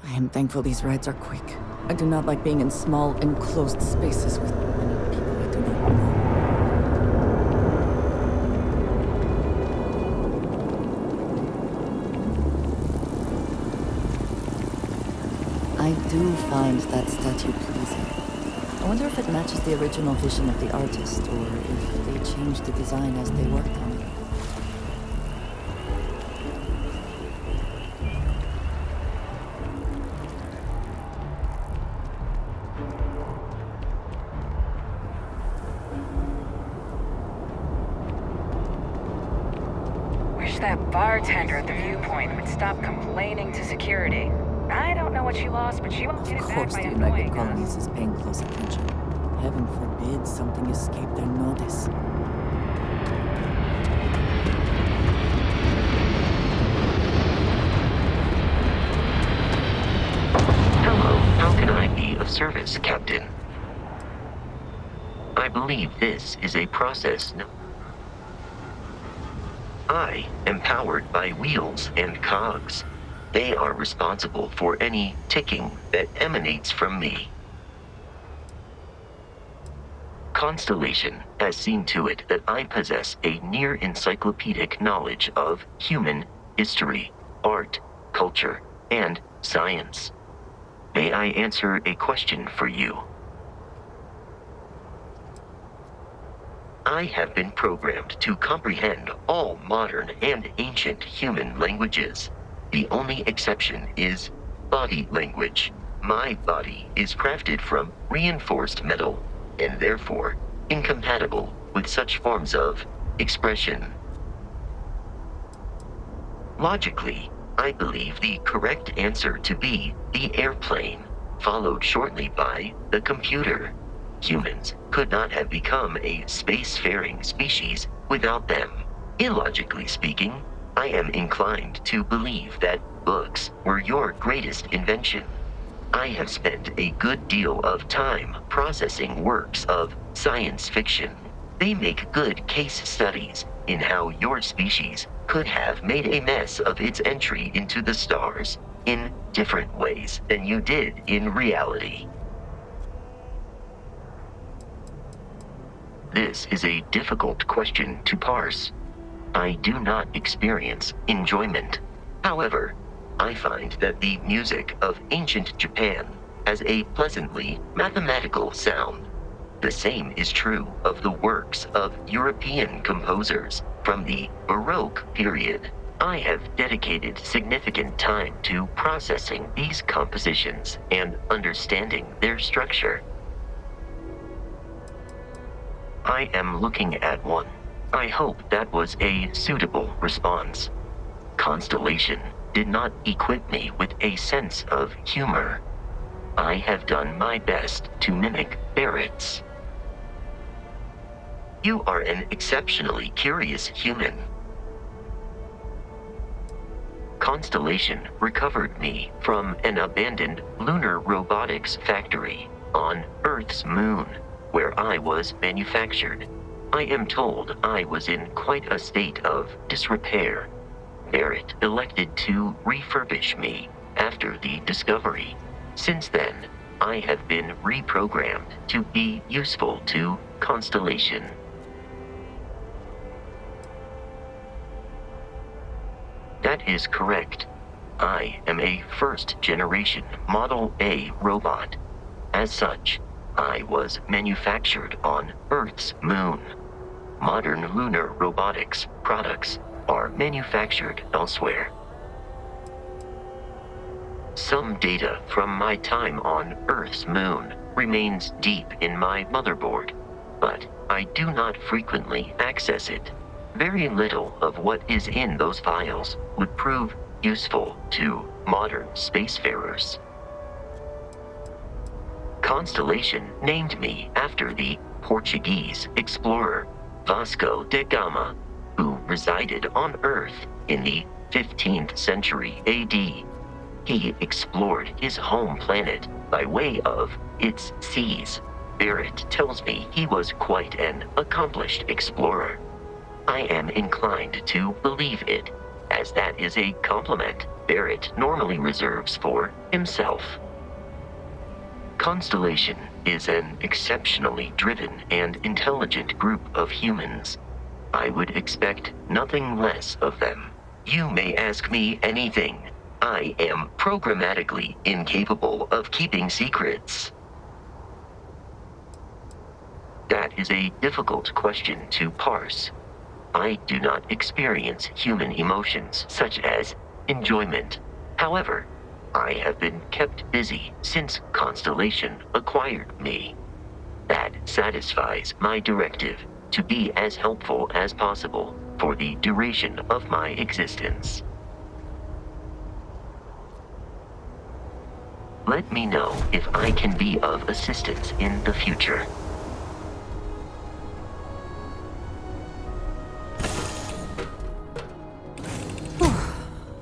C: I am thankful these rides are quick. I do not like being in small, enclosed spaces with many people I do not know. I do find that statue pleasing. I wonder if it matches the original vision of the artist, or if they changed the design as they worked on it.
B: That bartender at the viewpoint would stop complaining to security. I don't know what she lost, but she won't get it back by
C: Of course the
B: employing
C: United
B: us.
C: Colonies is paying close attention. Heaven forbid something escape their notice.
H: Hello, how can I be of service, Captain? I believe this is a process. I am powered by wheels and cogs. They are responsible for any ticking that emanates from me. Constellation has seen to it that I possess a near-encyclopedic knowledge of human history, art, culture, and science. May I answer a question for you? I have been programmed to comprehend all modern and ancient human languages. The only exception is body language. My body is crafted from reinforced metal, and therefore incompatible with such forms of expression. Logically, I believe the correct answer to be the airplane, followed shortly by the computer. Humans could not have become a spacefaring species without them. Illogically speaking, I am inclined to believe that books were your greatest invention. I have spent a good deal of time processing works of science fiction. They make good case studies in how your species could have made a mess of its entry into the stars in different ways than you did in reality. This is a difficult question to parse. I do not experience enjoyment. However, I find that the music of ancient Japan has a pleasantly mathematical sound. The same is true of the works of European composers from the Baroque period. I have dedicated significant time to processing these compositions and understanding their structure. I am looking at one. I hope that was a suitable response. Constellation did not equip me with a sense of humor. I have done my best to mimic Barrett's. You are an exceptionally curious human. Constellation recovered me from an abandoned lunar robotics factory on Earth's moon, where I was manufactured. I am told I was in quite a state of disrepair. Barrett elected to refurbish me after the discovery. Since then, I have been reprogrammed to be useful to Constellation. That is correct. I am a first-generation Model A robot. As such, I was manufactured on Earth's moon. Modern lunar robotics products are manufactured elsewhere. Some data from my time on Earth's moon remains deep in my motherboard, but I do not frequently access it. Very little of what is in those files would prove useful to modern spacefarers. Constellation named me after the Portuguese explorer Vasco da Gama, who resided on Earth in the 15th century AD. He explored his home planet by way of its seas. Barrett tells me he was quite an accomplished explorer. I am inclined to believe it, as that is a compliment Barrett normally reserves for himself. Constellation is an exceptionally driven and intelligent group of humans. I would expect nothing less of them. You may ask me anything. I am programmatically incapable of keeping secrets. That is a difficult question to parse. I do not experience human emotions such as enjoyment. However, I have been kept busy since Constellation acquired me. That satisfies my directive to be as helpful as possible for the duration of my existence. Let me know if I can be of assistance in the future.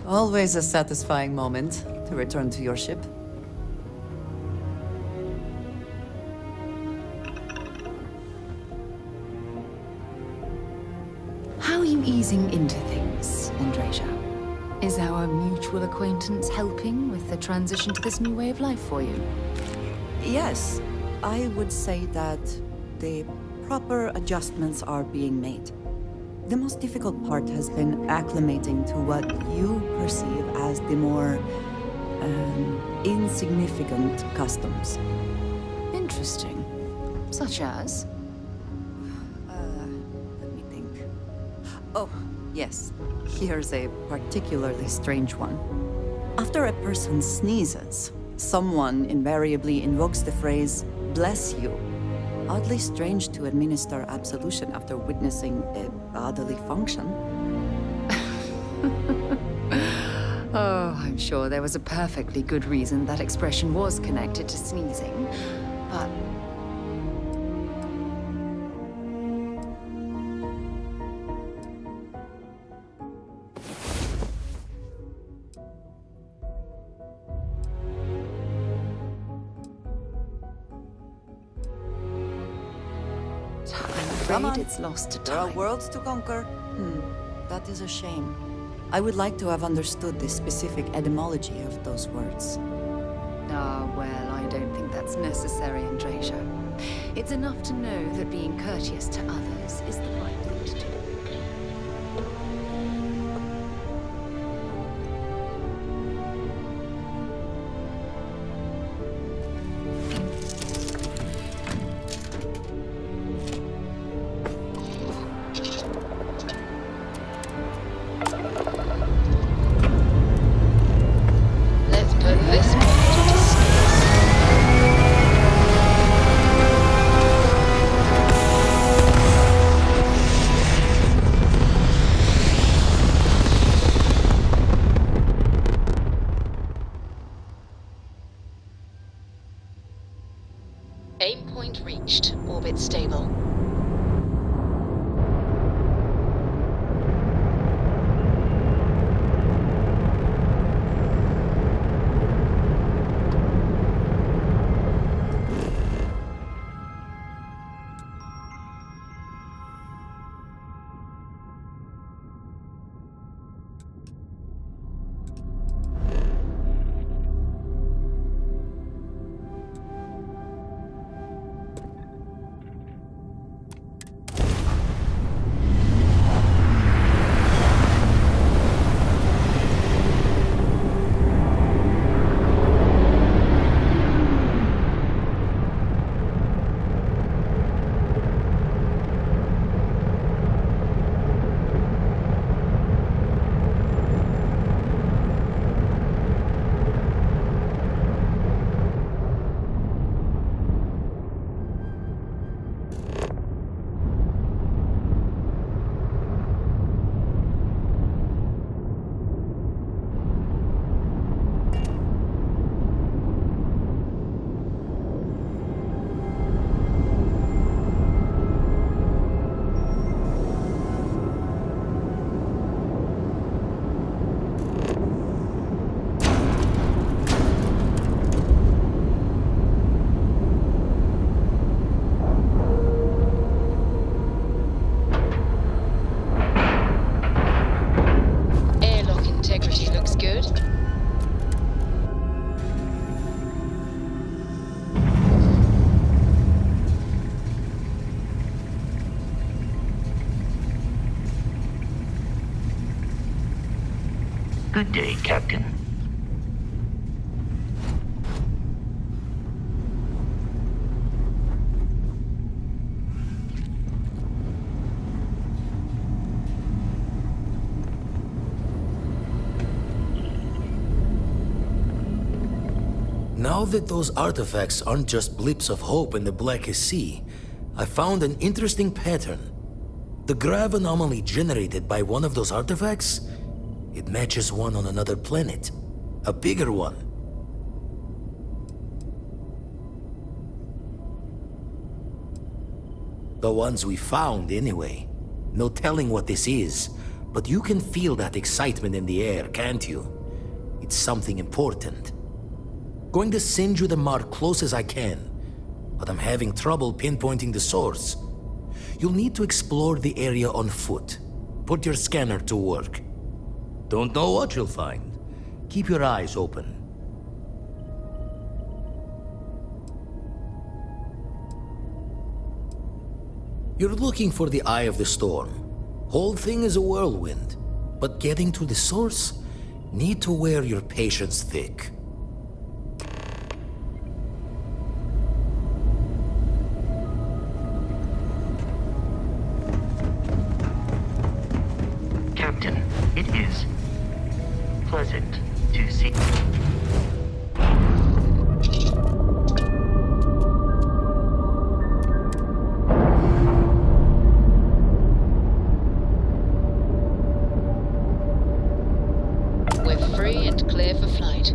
C: Always a satisfying moment to return to your ship.
A: How are you easing into things, Andreja? Is our mutual acquaintance helping with the transition to this new way of life for you?
C: Yes, I would say that the proper adjustments are being made. The most difficult part has been acclimating to what you perceive as the more insignificant customs.
A: Interesting. Such as?
C: Let me think. Oh, Yes, here's a particularly strange one. After a person sneezes, someone invariably invokes the phrase, "bless you." Oddly strange to administer absolution after witnessing a bodily function.
A: Oh, I'm sure there was a perfectly good reason that expression was connected to sneezing, but...
C: Come on.
A: It's lost to
C: There are
A: time.
C: worlds to conquer. That is a shame. I would like to have understood the specific etymology of those words.
A: Ah, well, I don't think that's necessary, Andreja. It's enough to know that being courteous to others is the right thing to do.
P: Let's put this monster to sleep. Aim point reached. Orbit stable. Airlock integrity looks good.
H: Good day, Captain.
M: Now that those artifacts aren't just blips of hope in the blackest sea, I found an interesting pattern. The grav anomaly generated by one of those artifacts, it matches one on another planet. A bigger one. The ones we found, anyway. No telling what this is, but you can feel that excitement in the air, can't you? It's something important. Going to send you the mark close as I can, but I'm having trouble pinpointing the source. You'll need to explore the area on foot. Put your scanner to work. Don't know what you'll find. Keep your eyes open. You're looking for the eye of the storm. Whole thing is a whirlwind, but getting to the source, need to wear your patience thick.
H: pleasant to see.
P: We're free and clear for flight.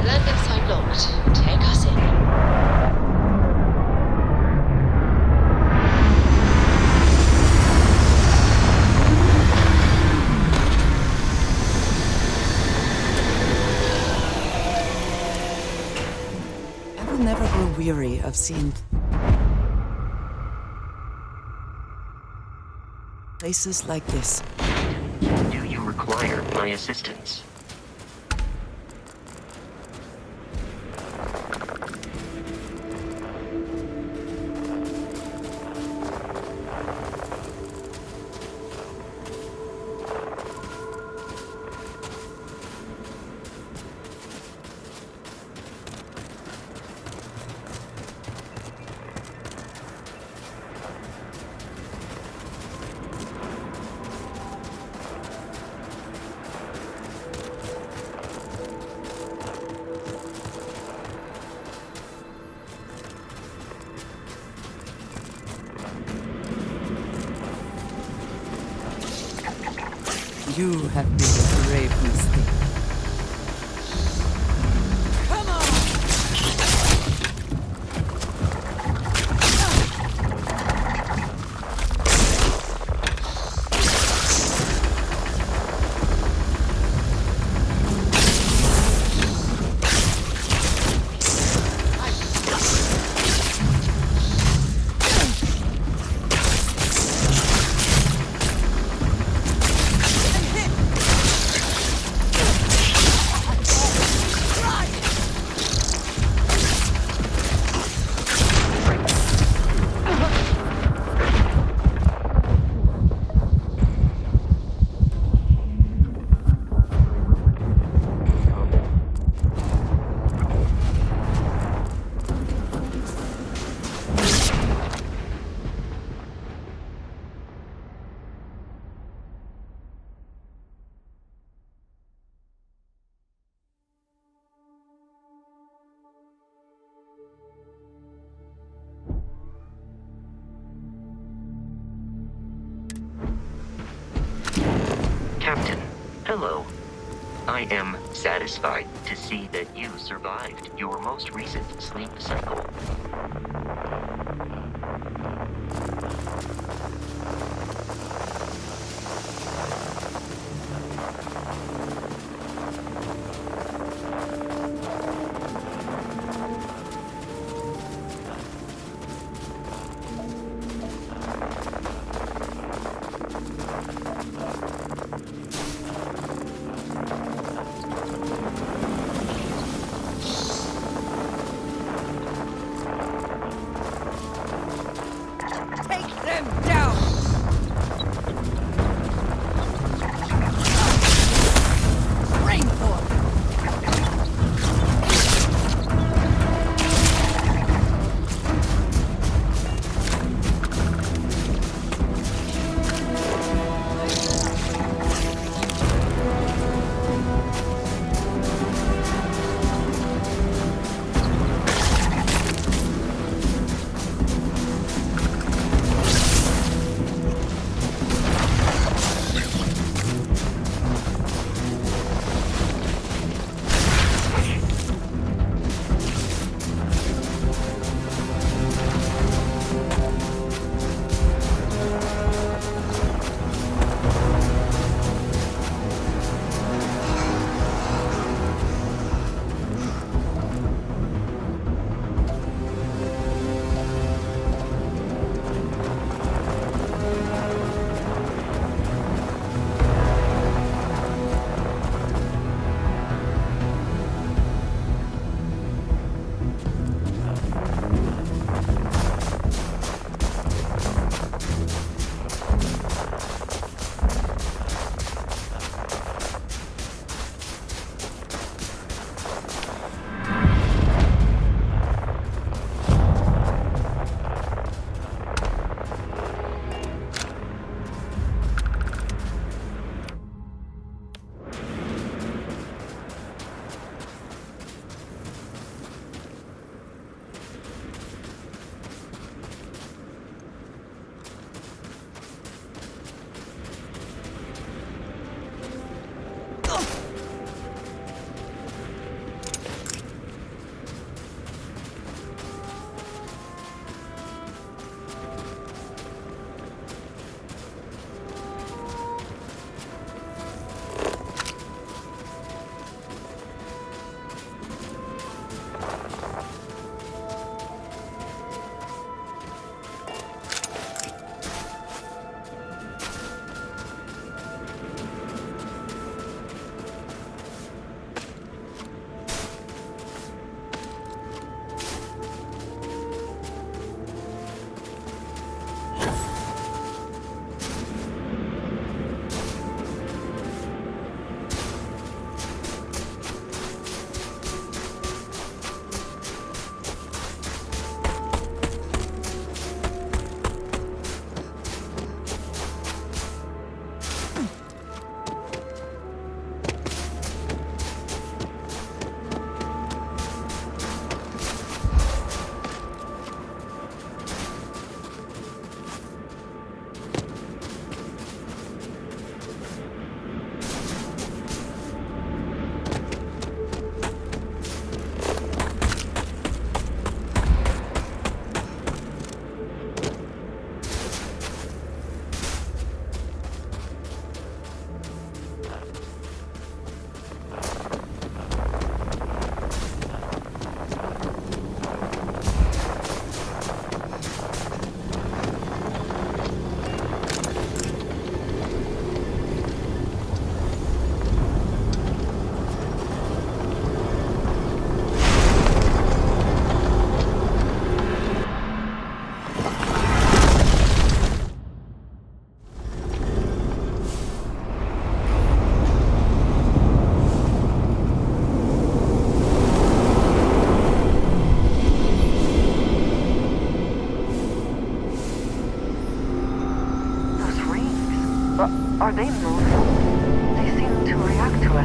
P: Landing sign locked. Take us in.
C: I will never grow weary of seeing places like this.
H: Do you require my assistance?
E: You have made a grave mistake.
H: Captain, hello. I am satisfied to see that you survived your most recent sleep cycle.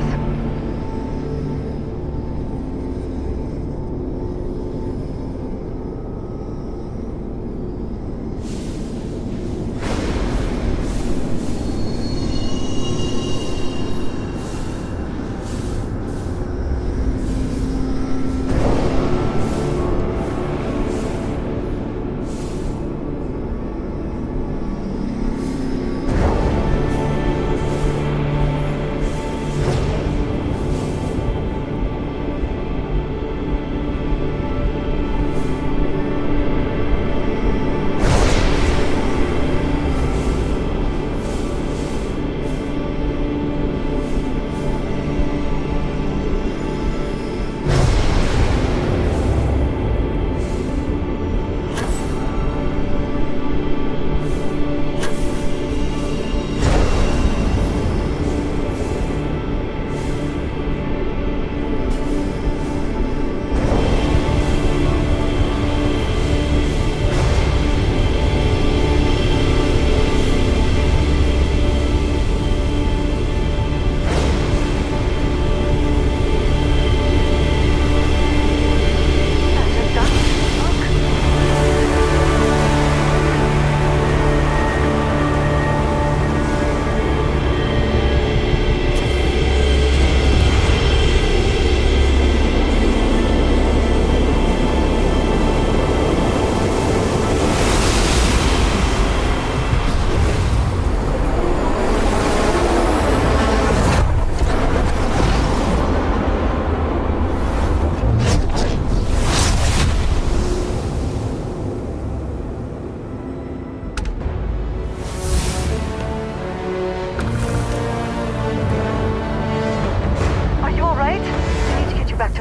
B: path.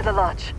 B: the lodge.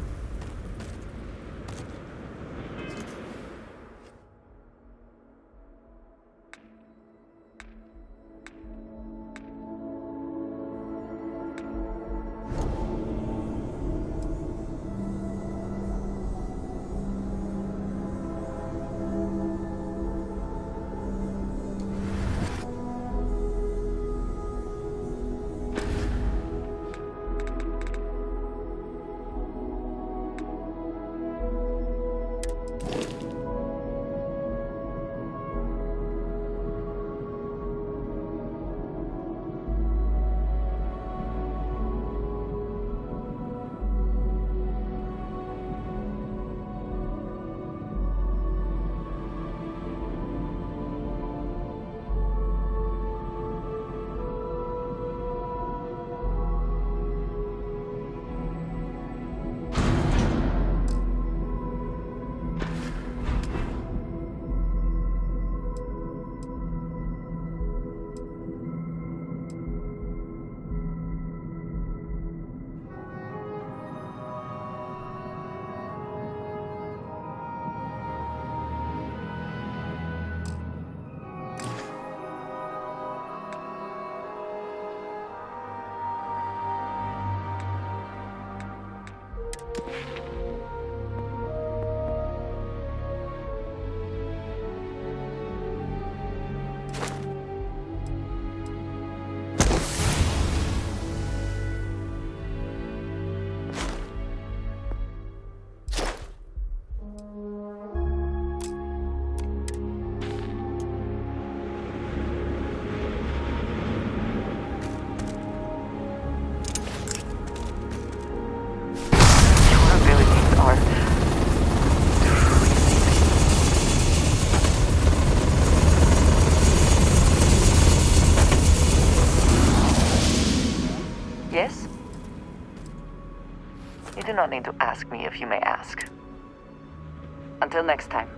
B: Yes? You do not need to ask me if you may ask. Until next time.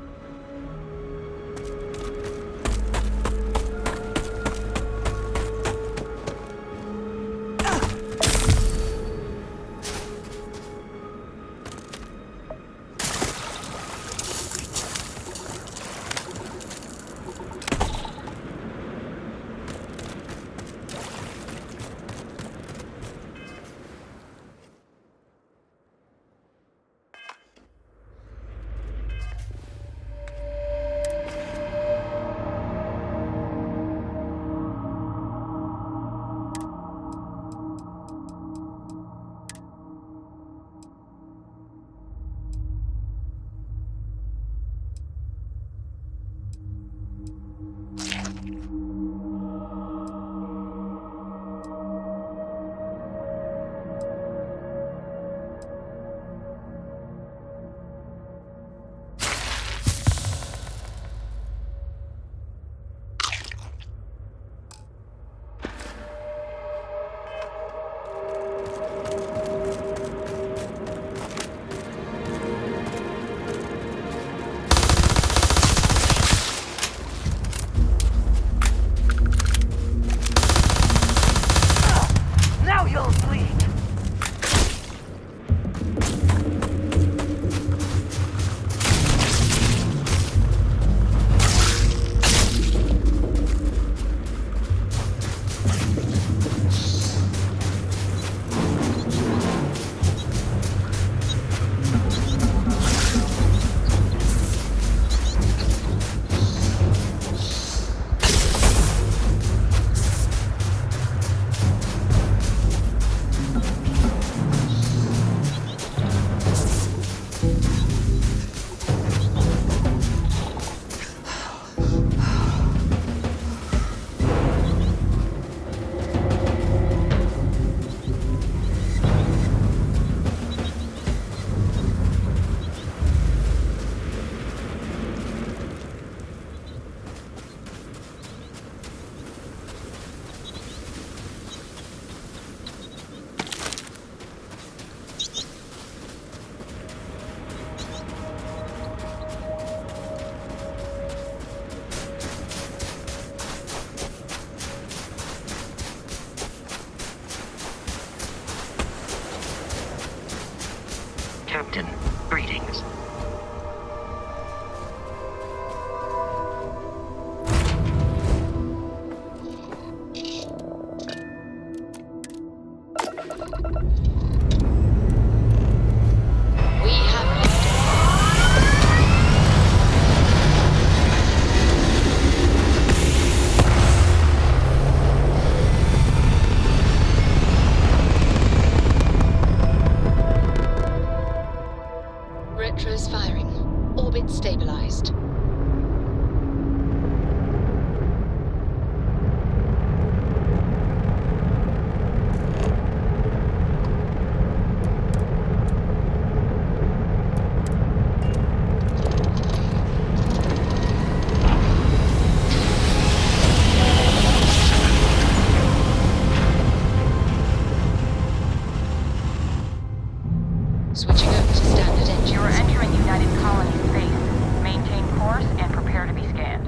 P: Switching over to standard engines.
B: You are entering United Colony space. Maintain course and prepare to be scanned.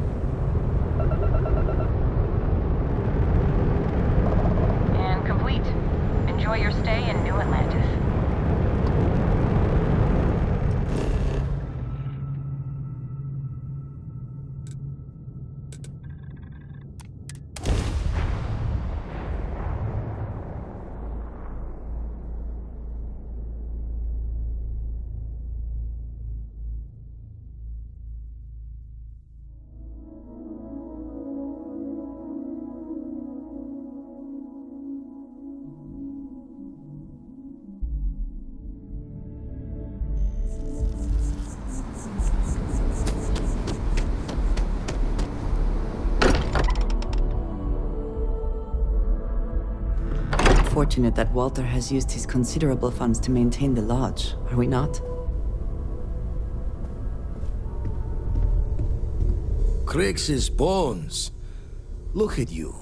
B: And complete. Enjoy your stay in New Atlantis.
C: Fortunate that Walter has used his considerable funds to maintain the lodge, are we not?
M: Crix's bones. Look at you.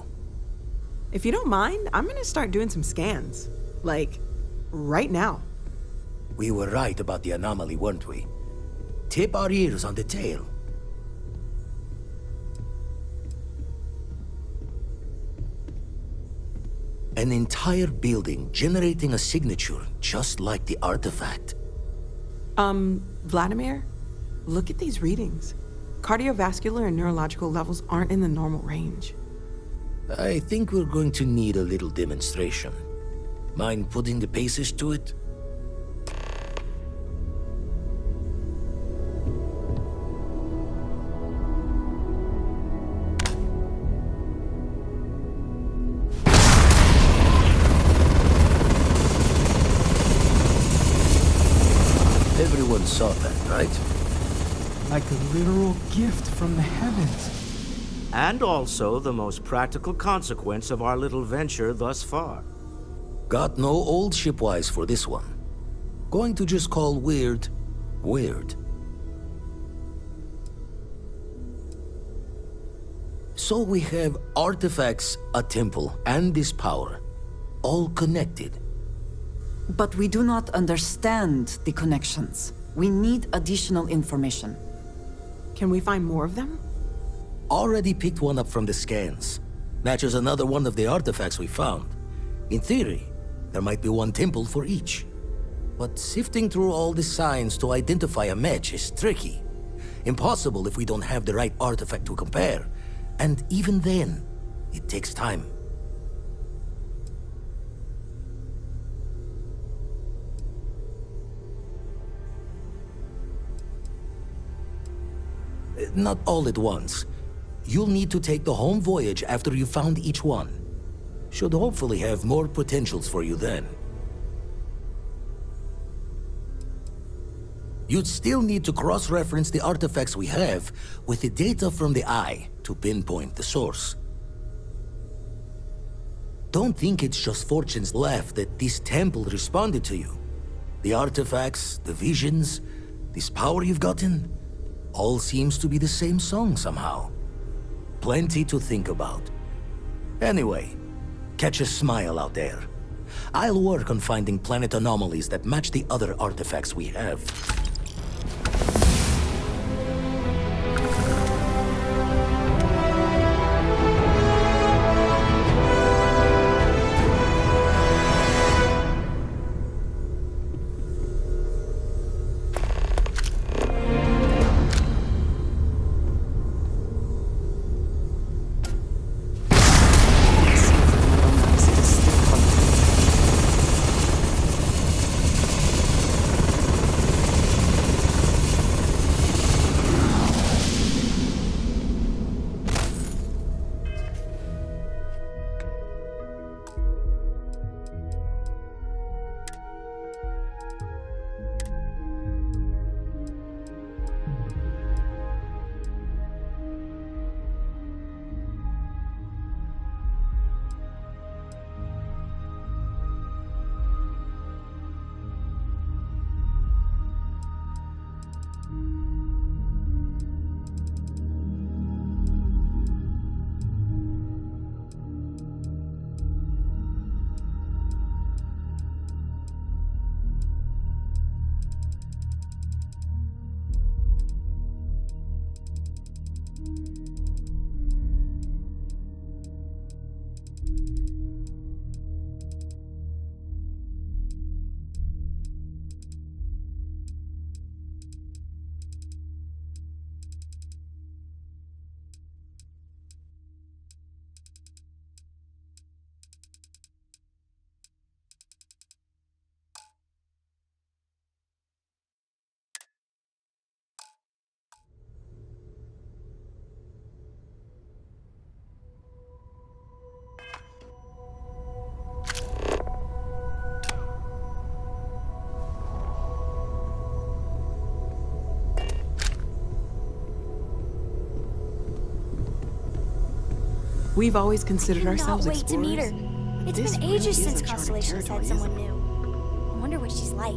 J: If you don't mind, I'm gonna start doing some scans. Like, right now.
M: We were right about the anomaly, weren't we? Tip our ears on the tail. An entire building generating a signature just like the artifact.
J: Vladimir, look at these readings. Cardiovascular and neurological levels aren't in the normal range.
M: I think we're going to need a little demonstration. Mind putting the paces to it? Everyone saw that, right?
L: Like a literal gift from the heavens.
Q: And also the most practical consequence of our little venture thus far.
M: Got no old shipwise for this one. Going to just call weird, weird. So we have artifacts, a temple, and this power. All connected.
C: But we do not understand the connections. We need additional information.
J: Can we find more of them?
M: Already picked one up from the scans. Matches another one of the artifacts we found. In theory, there might be one temple for each. But sifting through all the signs to identify a match is tricky. Impossible if we don't have the right artifact to compare. And even then, it takes time. Not all at once. You'll need to take the home voyage after you've found each one. Should hopefully have more potentials for you then. You'd still need to cross-reference the artifacts we have with the data from the eye to pinpoint the source. Don't think it's just Fortune's laugh that this temple responded to you. The artifacts, the visions, this power you've gotten, all seems to be the same song somehow. Plenty to think about. Anyway, catch a smile out there. I'll work on finding planet anomalies that match the other artifacts we have.
J: We've always considered
D: Cannot
J: ourselves
D: wait to meet her.
J: explorers.
D: It's
J: This
D: been
J: really
D: ages
J: is
D: since
J: uncharted
D: Constellation's had
J: territory,
D: someone
J: isn't it?
D: new. I wonder what she's like.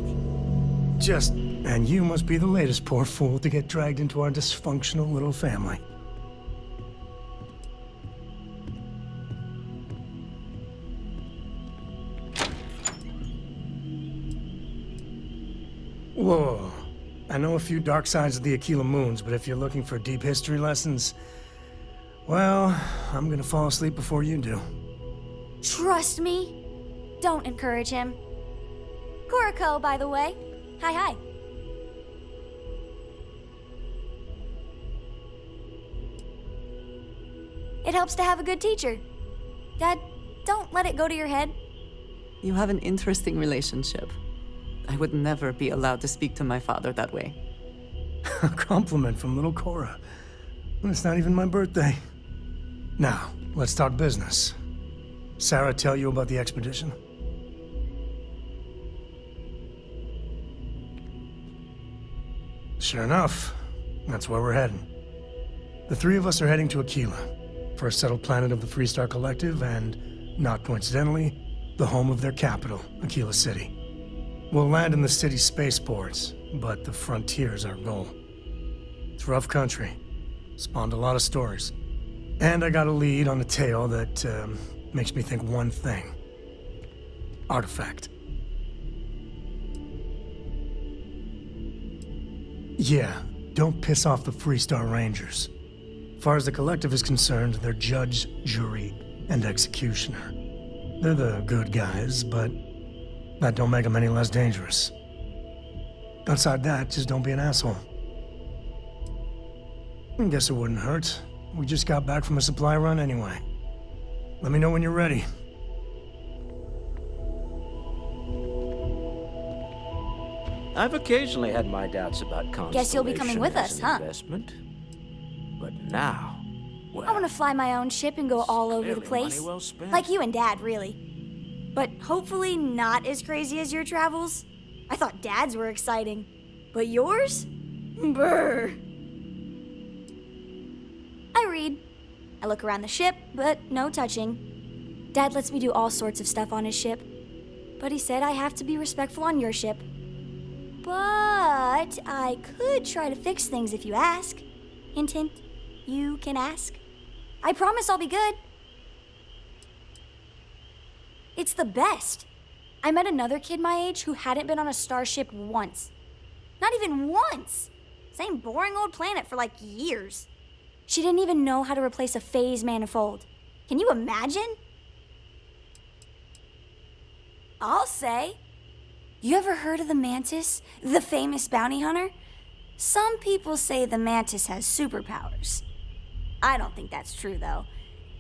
O: And you must be the latest poor fool to get dragged into our dysfunctional little family. Whoa. I know a few dark sides of the Aquila Moons, but if you're looking for deep history lessons, well, I'm gonna fall asleep before you do.
D: Trust me. Don't encourage him. Kuriko, by the way. Hi. It helps to have a good teacher. Dad, don't let it go to your head.
C: You have an interesting relationship. I would never be allowed to speak to my father that way.
O: A compliment from little Cora. And it's not even my birthday. Now, let's talk business. Sarah tell you about the expedition? Sure enough, that's where we're heading. The three of us are heading to Aquila, first settled planet of the Freestar Collective, and, not coincidentally, the home of their capital, Aquila City. We'll land in the city's spaceports, but the frontier's our goal. It's rough country. Spawned a lot of stories. And I got a lead on a tale that makes me think one thing. Artifact. Yeah, don't piss off the Freestar Rangers. As far as the Collective is concerned, they're judge, jury, and executioner. They're the good guys, but that don't make them any less dangerous. Outside that, just don't be an asshole. I guess it wouldn't hurt. We just got back from a supply run anyway. Let me know when you're ready.
Q: I've occasionally had my doubts about Constellation
D: Guess you'll be coming with
Q: as
D: us,
Q: an
D: huh?
Q: investment. But now, well,
D: I want to fly my own ship and go all over the
Q: clearly
D: place.
Q: money well spent.
D: Like you and Dad, really. But hopefully not as crazy as your travels. I thought Dad's were exciting. But yours? Brr. I read. I look around the ship, but no touching. Dad lets me do all sorts of stuff on his ship. But he said I have to be respectful on your ship. But I could try to fix things if you ask. Hint, hint. You can ask. I promise I'll be good. It's the best. I met another kid my age who hadn't been on a starship once. Not even once. Same boring old planet for like years. She didn't even know how to replace a phase manifold. Can you imagine? I'll say. You ever heard of the Mantis, the famous bounty hunter? Some people say the Mantis has superpowers. I don't think that's true, though.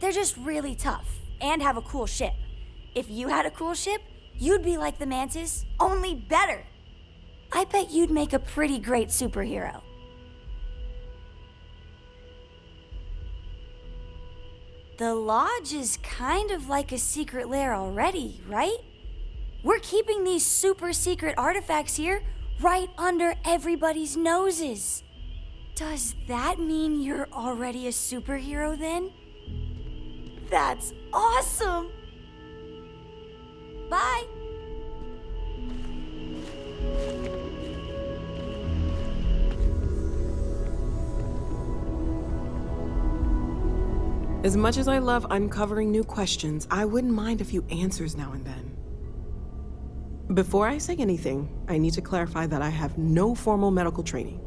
D: They're just really tough and have a cool ship. If you had a cool ship, you'd be like the Mantis, only better. I bet you'd make a pretty great superhero. The Lodge is kind of like a secret lair already, right? We're keeping these super secret artifacts here right under everybody's noses. Does that mean you're already a superhero then? That's awesome! Bye!
J: As much as I love uncovering new questions, I wouldn't mind a few answers now and then. Before I say anything, I need to clarify that I have no formal medical training.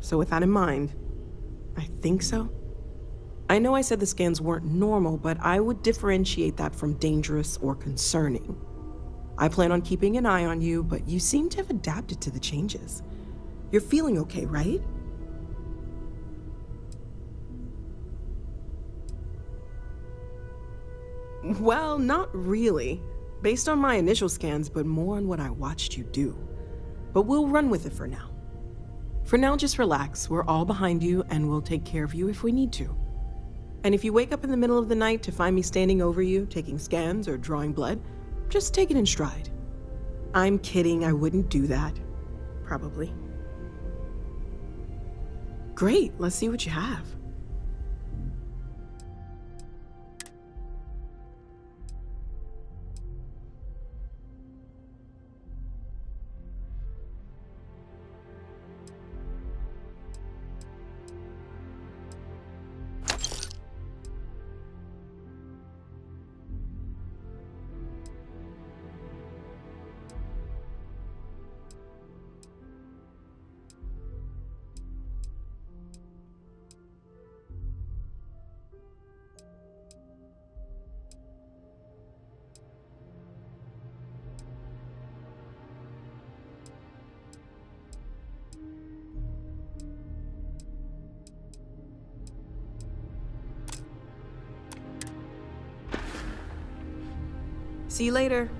J: So with that in mind, I think so. I know I said the scans weren't normal, but I would differentiate that from dangerous or concerning. I plan on keeping an eye on you, but you seem to have adapted to the changes. You're feeling okay, right? Well, not really. Based on my initial scans, but more on what I watched you do. But we'll run with it for now. For now, just relax. We're all behind you, and we'll take care of you if we need to. And if you wake up in the middle of the night to find me standing over you, taking scans or drawing blood, just take it in stride. I'm kidding, I wouldn't do that. Probably. Great, let's see what you have. See you later.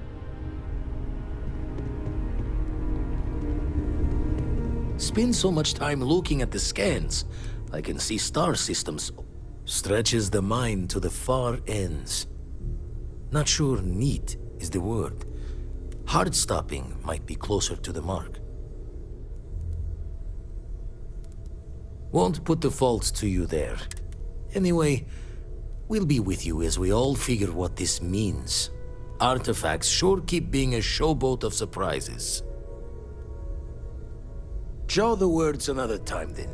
M: Spend so much time looking at the scans, I can see star systems. Stretches the mind to the far ends. Not sure neat is the word. Heart-stopping might be closer to the mark. Won't put the faults to you there. Anyway, we'll be with you as we all figure what this means. Artifacts sure keep being a showboat of surprises. Jaw the words another time, then.